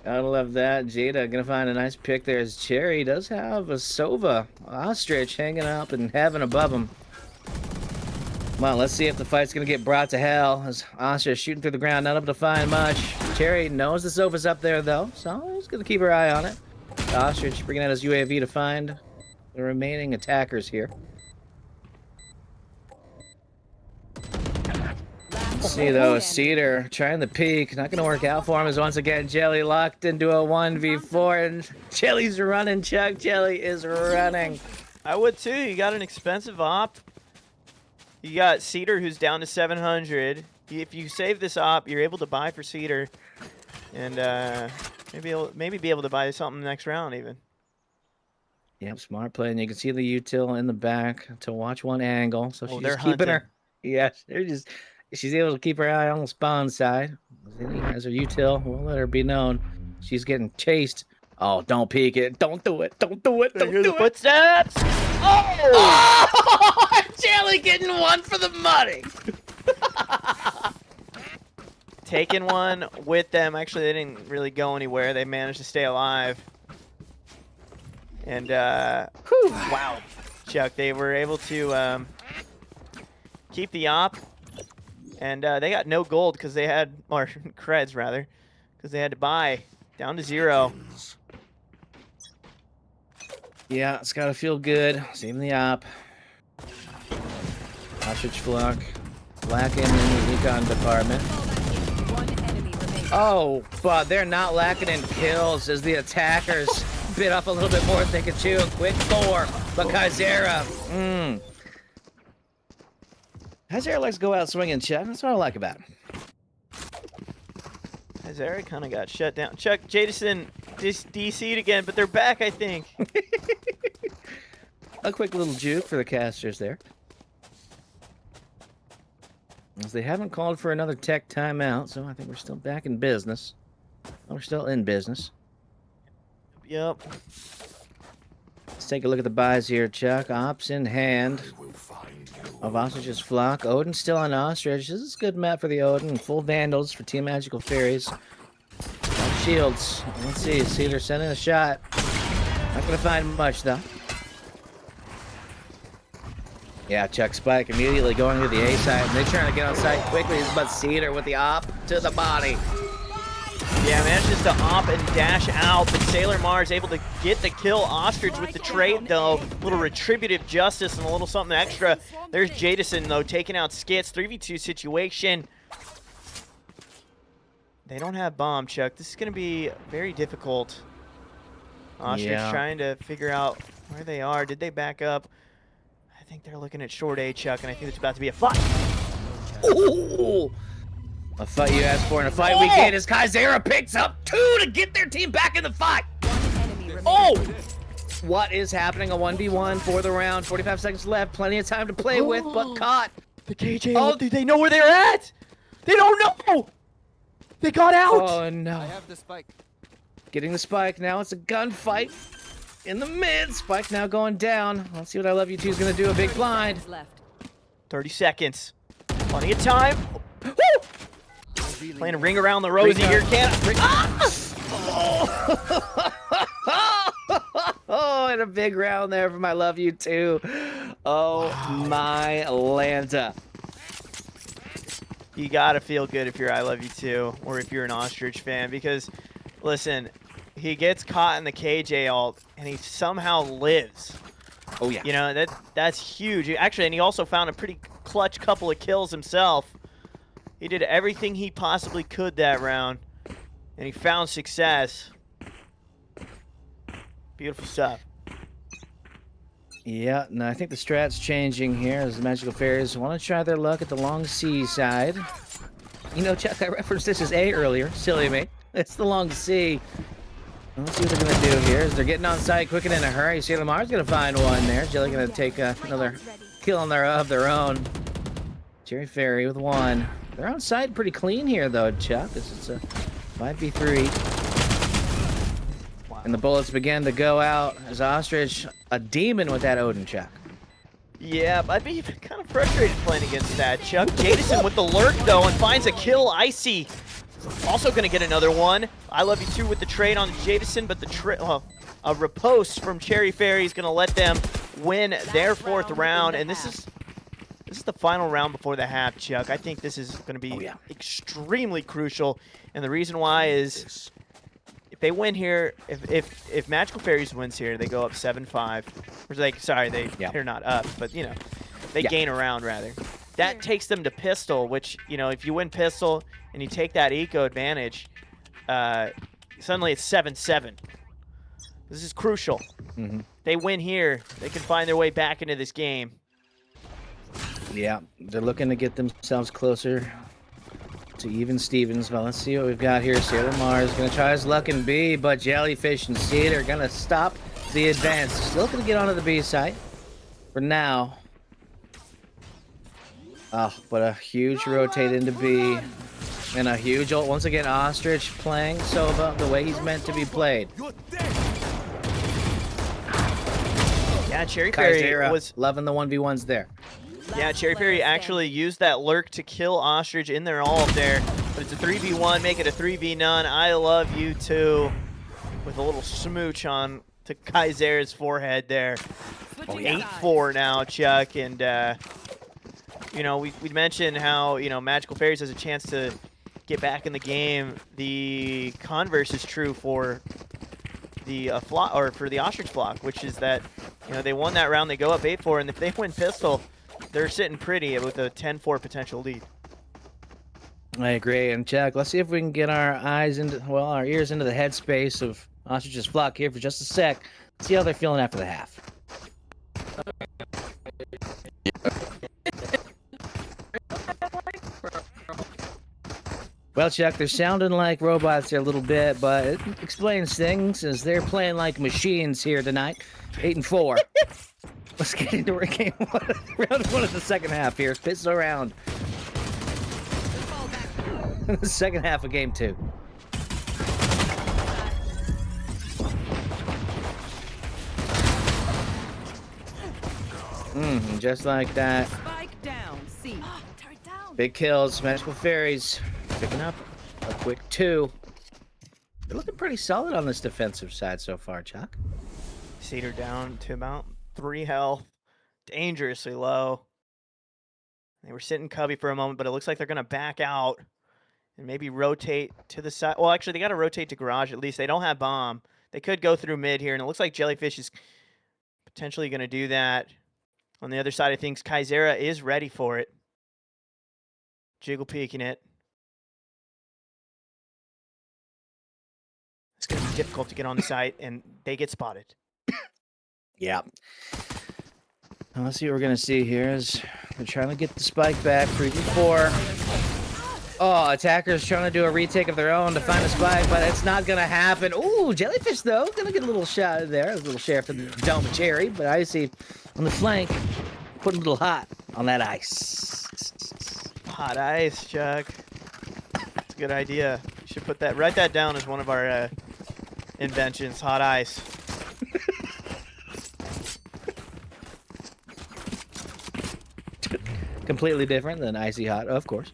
I love that. Jada gonna find a nice pick there as Cherry does have a Sova Ostrich hanging up in heaven above him. Well, let's see if the fight's gonna get brought to hell as Ostrich shooting through the ground, not able to find much. Cherry knows the Sova's up there though, so he's gonna keep her eye on it. Ostrich bringing out his UAV to find the remaining attackers here. Let's see though, Cedar trying the peek, not gonna work out for him as once again Jelly locked into a 1v4 and Jelly's running, Chuck. Jelly is running. I would too. You got an expensive op. You got Cedar who's down to 700. If you save this op, you're able to buy for Cedar, and maybe be able to buy something next round even. Yep, smart play, and you can see the util in the back to watch one angle. So she's they're just keeping hunting. her. Yeah, she's able to keep her eye on the spawn side. As her util, we'll let her be known. She's getting chased. Oh, don't peek it. Don't do it. Don't do it. Don't Hear do the it. footsteps. Oh! Oh! Jelly getting one for the money. Taking one with them. Actually, they didn't really go anywhere. They managed to stay alive. And, wow. Chuck, they were able to keep the op. And they got no gold because they had, or creds rather, because they had to buy. Down to 0. Yeah, it's got to feel good. Same the op. Ostrich flock. Lacking in the econ department. One enemy remaining. Oh, but they're not lacking in kills as the attackers bit off a little bit more than they could chew. Quick 4, but Kaizera. Kaizera likes to go out swinging, Chuck. That's what I like about him. Kaizera kind of got shut down. Chuck, Jadison just DC'd again, but they're back, I think. A quick little juke for the casters there. As they haven't called for another tech timeout, so I think we're still back in business. We're still in business. Yep. Let's take a look at the buys here, Chuck. Ops in hand of Ostrich's flock. Odin still on Ostrich. This is a good map for the Odin. Full Vandals for Team Magical Fairies. Shields. Let's see. Cedar sending a shot. Not going to find much, though. Yeah, Chuck Spike immediately going to the A side. And they're trying to get on site quickly. It's but Cedar with the op to the body. Yeah, manages to op and dash out, but Sailor Mars able to get the kill. Ostrich with the trade, though. A little retributive justice and a little something extra. There's Jadison, though, taking out Skits. 3v2 situation. They don't have bomb, Chuck. This is going to be very difficult. Ostrich trying to figure out where they are. Did they back up? I think they're looking at short A, Chuck, and I think it's about to be a fight. Ooh. A fight you asked for and a fight we get as Kaizera picks up 2 to get their team back in the fight. One enemy remaining. Oh! What is happening? A 1v1 for the round. 45 seconds left. Plenty of time to play with, but caught. The KJ, do they know where they're at? They don't know! They got out! Oh, no. I have the spike. Getting the spike. Now it's a gunfight in the mid. Spike now going down. Let's see what I Love You 2 is going to do. A big blind. Left. 30 seconds. Plenty of time. Woo! Playing a ring around the rosy here, can Oh, and a big round there from I Love You Too. Oh, my Lanta. You gotta feel good if you're I Love You Too, or if you're an Ostrich fan, because, listen, he gets caught in the KJ ult, and he somehow lives. Oh, yeah. You know, that's huge. Actually, and he also found a pretty clutch couple of kills himself. He did everything he possibly could that round, and he found success. Beautiful stuff. Yeah, no, I think the strat's changing here as the Magical Fairies want to try their luck at the long C side. You know, Chuck, I referenced this as A earlier. Silly me. It's the long C. Let's see what they're going to do here. As they're getting on site quick and in a hurry. Sailor Mars going to find one there. Jelly going to take another kill on of their own. Cherry Fairy with 1. They're on site pretty clean here, though, Chuck. It's a 5v3. And the bullets begin to go out as Ostrich, a demon with that Odin, Chuck. Yeah, I'd be kind of frustrated playing against that, Chuck. Jadison with the lurk, though, and finds a kill. Icy also going to get another one. I Love You Too with the trade on Jadison, but a riposte from Cherry Fairy is going to let them win their 4th round. And this is the final round before the half, Chuck. I think this is going to be extremely crucial. And the reason why is if they win here, if Magical Fairies wins here, they go up 7-5. Or they're not up, but you know, they gain a round rather. that takes them to pistol, which, you know, if you win pistol and you take that eco advantage, suddenly it's 7-7. This is crucial. They win here, they can find their way back into this game. Yeah, they're looking to get themselves closer to even Stevens. Well, let's see what we've got here. Sailor Mars going to try his luck in B, but Jellyfish and Seed are going to stop the advance. Still going to get onto the B site for now. Oh, but a huge rotate into B. And a huge ult. Once again, Ostrich playing Sova the way he's meant to be played. Yeah, Cherry Fairy Kaizera was loving the 1v1s there. Yeah, Cherry Fairy actually used that lurk to kill Ostrich in their ult there. But it's a 3v1, make it a 3v none. I love you too. With a little smooch on to Kaizera's forehead there. 8-4 now, Chuck. And, you know, we mentioned how, you know, Magical Fairies has a chance to get back in the game. The converse is true for the flock, or for the Ostrich flock, which is that, you know, they won that round, they go up 8-4, and if they win pistol, they're sitting pretty with a 10-4 potential lead. I agree. And Jack, let's see if we can get our eyes into, well, our ears into the headspace of Ostrich's flock here for just a sec. See how they're feeling after the half. Well, Chuck, they're sounding like robots here a little bit, but it explains things as they're playing like machines here tonight. 8-4. Let's get into game one, round one of the second half here. Pistol around. The second half of game two. Just like that. Spike down. C. Big kills. Magical Fairies picking up a quick 2. They're looking pretty solid on this defensive side so far, Chuck. Cedar down to about 3 health. Dangerously low. They were sitting cubby for a moment, but it looks like they're going to back out and maybe rotate to the side. Well, actually, they got to rotate to garage at least. They don't have bomb. They could go through mid here, and it looks like Jellyfish is potentially going to do that. On the other side of things, Kaizera is ready for it. Jiggle peeking it. It's going to be difficult to get on the site, and they get spotted. Yeah. Now, let's see what we're going to see here is they're trying to get the spike back. 3v4. Oh, attackers trying to do a retake of their own to find a spike, but it's not going to happen. Ooh, Jellyfish, though, going to get a little shot there. A little share for the Dome of Cherry, but I see on the flank, putting a little hot on that ice. Hot ice, Chuck. That's a good idea. You should put that, write that down as one of our inventions, hot ice. Completely different than icy hot, of course.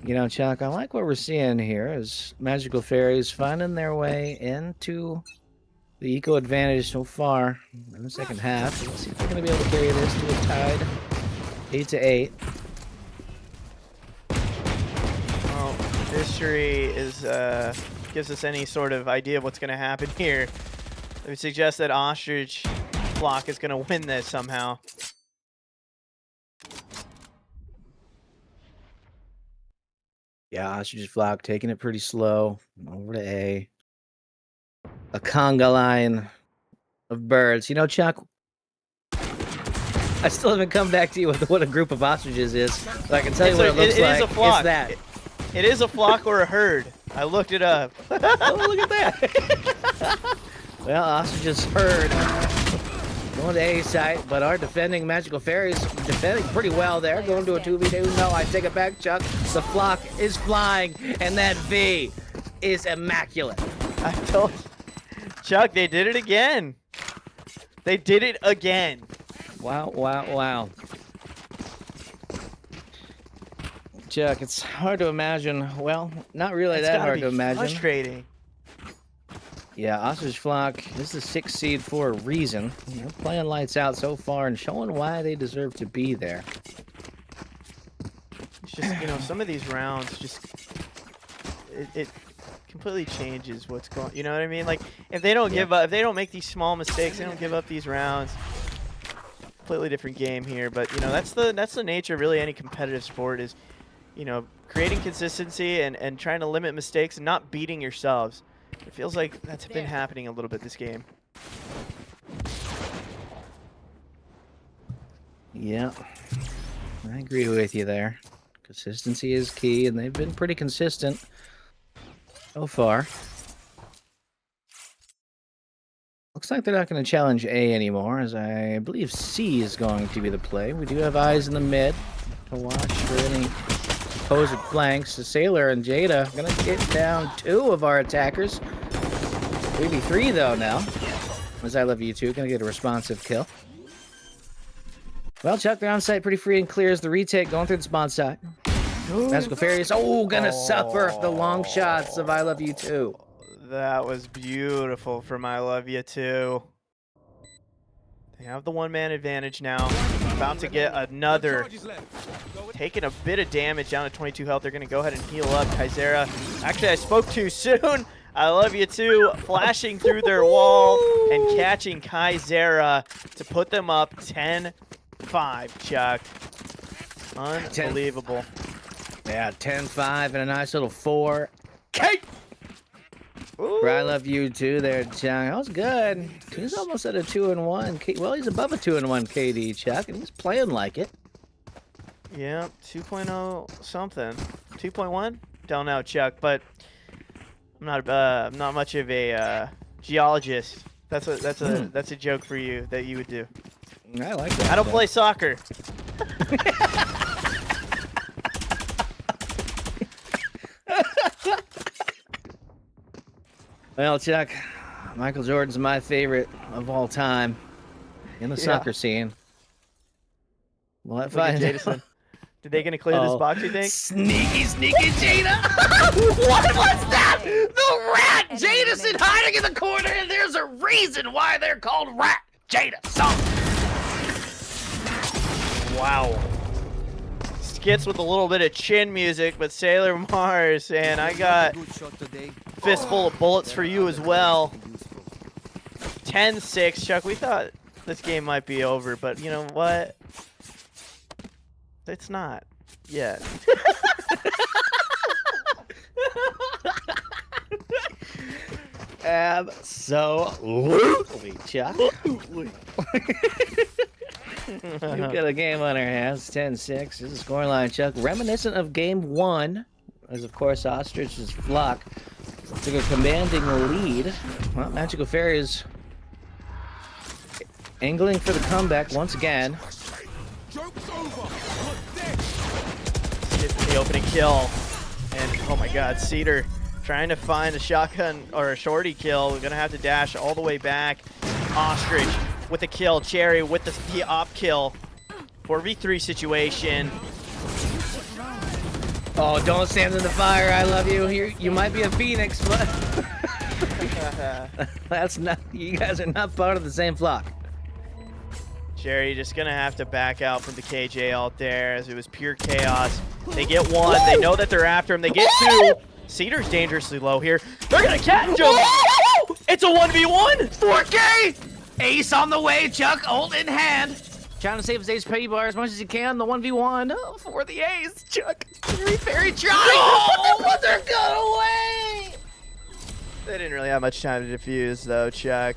You know, Chuck, I like what we're seeing here is Magical Fairies finding their way into the eco advantage so far in the second half. Let's see if they're going to be able to carry this to a tied 8-8. Well, history is gives us any sort of idea of what's going to happen here. It would suggest that Ostrich flock is going to win this somehow. Yeah, Ostrich's flock taking it pretty slow. Over to A. A conga line of birds. You know, Chuck, I still haven't come back to you with what a group of ostriches is. So I can tell you what it looks like. It is a flock. It's that. It is a flock or a herd. I looked it up. Oh, look at that. Well, ostriches herd. Going to A site, but our defending Magical Fairies defending pretty well there. Going to a 2v2. No, I take it back, Chuck. The flock is flying, and that V is immaculate. I told Chuck, they did it again. They did it again. Wow, wow, wow. Chuck, it's hard to imagine. Well, not really It's that gotta hard be to imagine. frustrating. Yeah, Ostrich Flock, this is 6th seed for a reason. They're playing lights out so far and showing why they deserve to be there. It's just, you know, some of these rounds just it completely changes what's going. You know what I mean? Like if they don't give up, if they don't make these small mistakes, they don't give up these rounds. completely different game here. But you know, that's the nature of really any competitive sport is, you know, creating consistency and trying to limit mistakes and not beating yourselves. It feels like that's been happening a little bit this game. Yeah, I agree with you there. Consistency is key, and they've been pretty consistent so far. Looks like they're not going to challenge A anymore, as I believe C is going to be the play. We do have eyes in the mid to watch for any opposing flanks. The Sailor and Jada going to get down 2 of our attackers. 3v3 though now. As I love you too, going to get a responsive kill. Well, Chuck, they're on site pretty free and clear as the retake going through the spawn side. Magical Fairies, gonna suffer the long shots of I love you too. That was beautiful from I love you too. They have the 1-man advantage now. About to get another. Taking a bit of damage down to 22 health. They're going to go ahead and heal up. Kaizera. Actually, I spoke too soon. I love you too. Flashing through their wall and catching Kaizera to put them up 10-5, Chuck. Unbelievable. Yeah, 10-5 and a nice little 4K. I love you too there, Chuck. That was good. He's almost at a 2-1. Well, he's above a 2-1 KD, Chuck, and he's playing like it. Yeah, 2.0 something. 2.1? Don't know, Chuck, but I'm not much of a geologist. That's a joke for you that you would do. I like that. I don't play soccer. Well, Chuck, Michael Jordan's my favorite of all time in the soccer scene. Well, if Look at Jason. Are they gonna clear this box, you think? Sneaky Jada! What was that? The rat! Jadason hiding in the corner, and there's a reason why they're called Rat Jada. Wow. Skits with a little bit of chin music, but Sailor Mars, and I got fistful of bullets for you as well. 10-6, Chuck. We thought this game might be over, but you know what? It's not yet. Absolutely, Chuck. We've got a game on our hands. 10-6 is the scoreline, Chuck. Reminiscent of game 1, as of course Ostrich's flock took a commanding lead. Well, Magical Fairies angling for the comeback once again. Get the opening kill. And oh my god, Cedar trying to find a shotgun or a shorty kill. We're gonna have to dash all the way back. Ostrich with the kill. Cherry with the op kill. 4v3 situation. Oh, don't stand in the fire. I love you. You might be a phoenix, but that's not. You guys are not part of the same flock. Cherry just gonna have to back out from the KJ out there as it was pure chaos. They get 1. They know that they're after him. They get 2. Cedar's dangerously low here. They're gonna catch him. It's a 1v1. 4K. Ace on the way, Chuck. Ult in hand. Trying to save his ace petty bar as much as he can. The 1v1 for the ace, Chuck. Fairy trying. No! But they're got away. They didn't really have much time to defuse though, Chuck.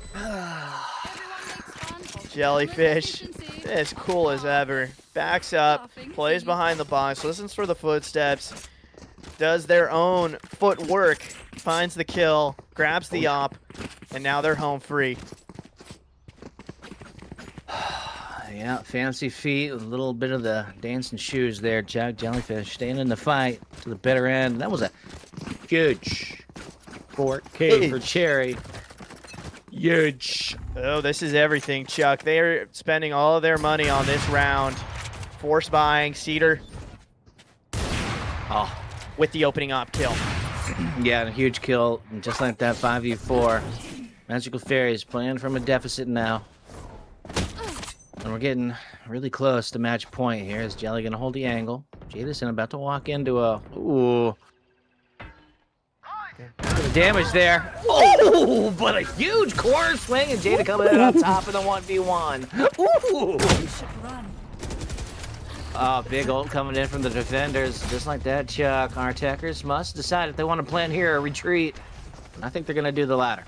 Jellyfish, as cool as ever. Backs up, plays behind the box, listens for the footsteps, does their own footwork, finds the kill, grabs the op, and now they're home free. Yeah, fancy feet, a little bit of the dancing shoes there, Chuck. Jellyfish staying in the fight to the bitter end. That was a huge 4K for Cherry. Huge. Oh, this is everything, Chuck. They are spending all of their money on this round. Force buying Cedar. Oh, with the opening op kill. Yeah, and a huge kill. And just like that, 5v4. Magical Fairies playing from a deficit now. And we're getting really close to match point here. Is Jelly going to hold the angle? Jadason about to walk into a... Ooh. damage there. Oh, but a huge corner swing and Jada coming in on top of the 1v1. Ooh. Oh, big ult coming in from the defenders. Just like that, Chuck. Our attackers must decide if they want to plan here or retreat. I think they're going to do the latter.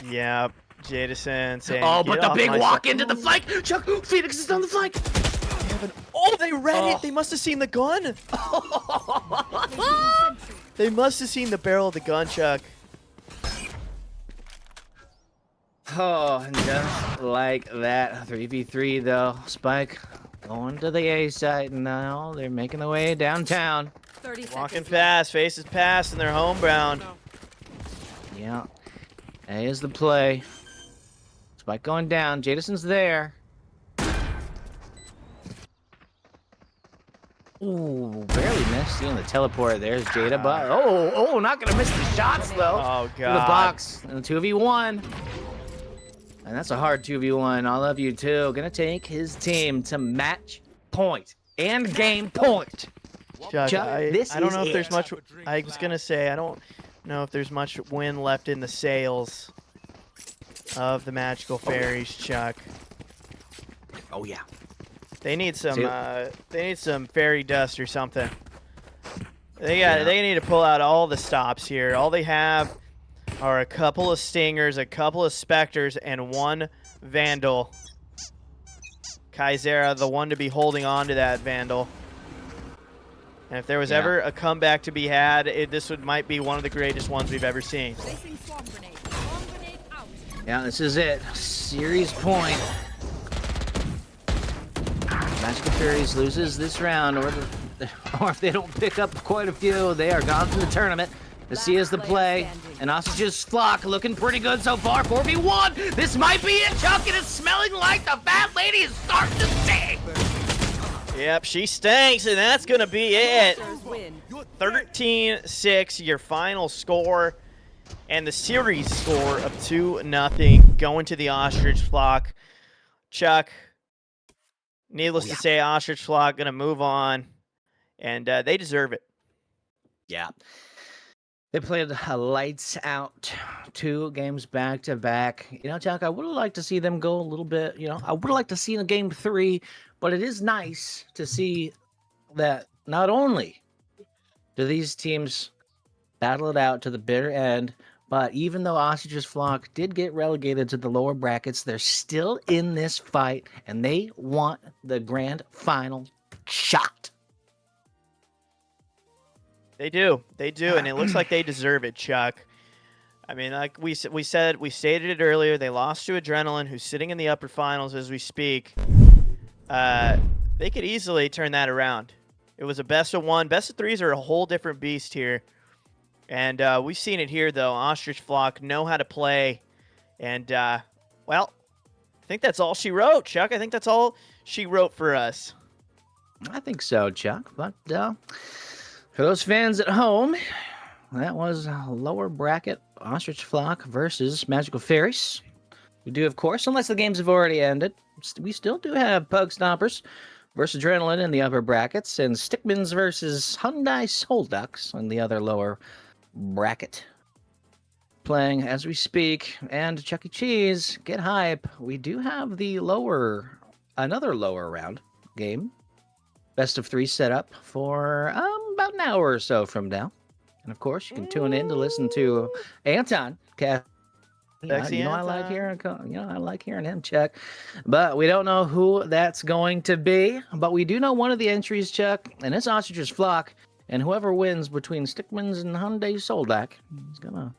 Yeah, Jadeson saying, Oh, "Get but the off big my walk side." into the flank. Chuck, Phoenix is on the flank. Oh, they read it. They must have seen the gun. They must have seen the barrel of the gun, Chuck. Oh, and just like that, 3v3 though. Spike going to the A site now. They're making their way downtown. 30 Walking seconds fast, faces past, and they're homebound. Yeah. A is the play. Spike going down. Jadison's there. Ooh, barely missed. Seeing the teleport. There's Jada. But not gonna miss the shots though. Oh, To the God. box. And a 2v1. And that's a hard 2v1. All of you too. Gonna take his team to match point and game point. Chuck, Chuck, this I don't is know if there's it. much. I was gonna say I don't know if there's much wind left in the sails of the magical fairies, Chuck. Oh yeah. They need some. See- They need some fairy dust or something. Yeah. They need to pull out all the stops here. All they have are a couple of stingers, a couple of specters, and one vandal. Kaizera, the one to be holding on to that vandal. And if there was Yeah. ever a comeback to be had, might be one of the greatest ones we've ever seen. Placing swarm grenade. Swarm grenade out. Yeah, this is it. Series point. Magical Fairies loses this round, or if they don't pick up quite a few, they are gone from the tournament. The C is the play, and Ostrich's flock looking pretty good so far. 4v1. This might be it, Chuck. It is smelling like the fat lady is starting to sting. Yep, she stinks, and that's going to be it. Monsters win. 13-6, your final score, and the series score of 2-0 going to the Ostrich flock. Chuck, needless to say, Ostrich flock going to move on, and they deserve it. Yeah. They played lights out 2 games back to back. You know, Chuck, I would have liked to see them go a little bit, I would have liked to see in game 3, but it is nice to see that not only do these teams battle it out to the bitter end, but even though Ostrich's flock did get relegated to the lower brackets, they're still in this fight, and they want the grand final shot. They do, and it looks like they deserve it, Chuck. I mean, like we stated it earlier, they lost to Adrenaline, who's sitting in the upper finals as we speak. They could easily turn that around. It was a best of 1. Best of 3s are a whole different beast here. And we've seen it here, though. Ostrich flock know how to play. And, well, I think that's all she wrote, Chuck. I think that's all she wrote for us. I think so, Chuck. But for those fans at home, that was lower bracket Ostrich Flock versus Magical Fairies. We do, of course, unless the games have already ended, we still do have Pug Stompers versus Adrenaline in the upper brackets, and Stickmans versus Hyundai Soul Ducks in the other lower bracket. Playing as we speak, and Chuck E. Cheese, get hype. We do have the another lower round game. Best of 3 set up for about an hour or so from now. And of course, you can tune in to listen to Anton. Sexy I Anton. like hearing him, Chuck. But we don't know who that's going to be. But we do know one of the entries, Chuck, and it's Ostrich's Flock. And whoever wins between Stickmans and Hyundai Soldak is gonna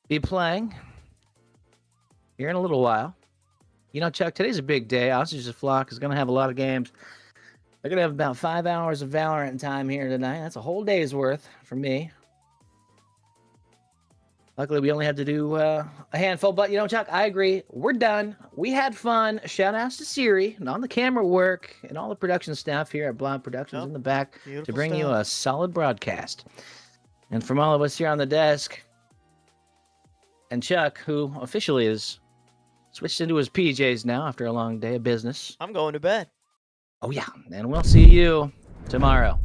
be playing here in a little while. You know, Chuck, today's a big day. Ostrich's Flock is gonna have a lot of games. They're going to have about 5 hours of Valorant time here tonight. That's a whole day's worth for me. Luckily, we only had to do a handful. But, Chuck, I agree. We're done. We had fun. Shout outs to Siri and all the camera work and all the production staff here at Blob Productions in the back to Beautiful bring you stuff. a solid broadcast. And from all of us here on the desk, and Chuck, who officially is switched into his PJs now after a long day of business. I'm going to bed. Oh, yeah. And we'll see you tomorrow.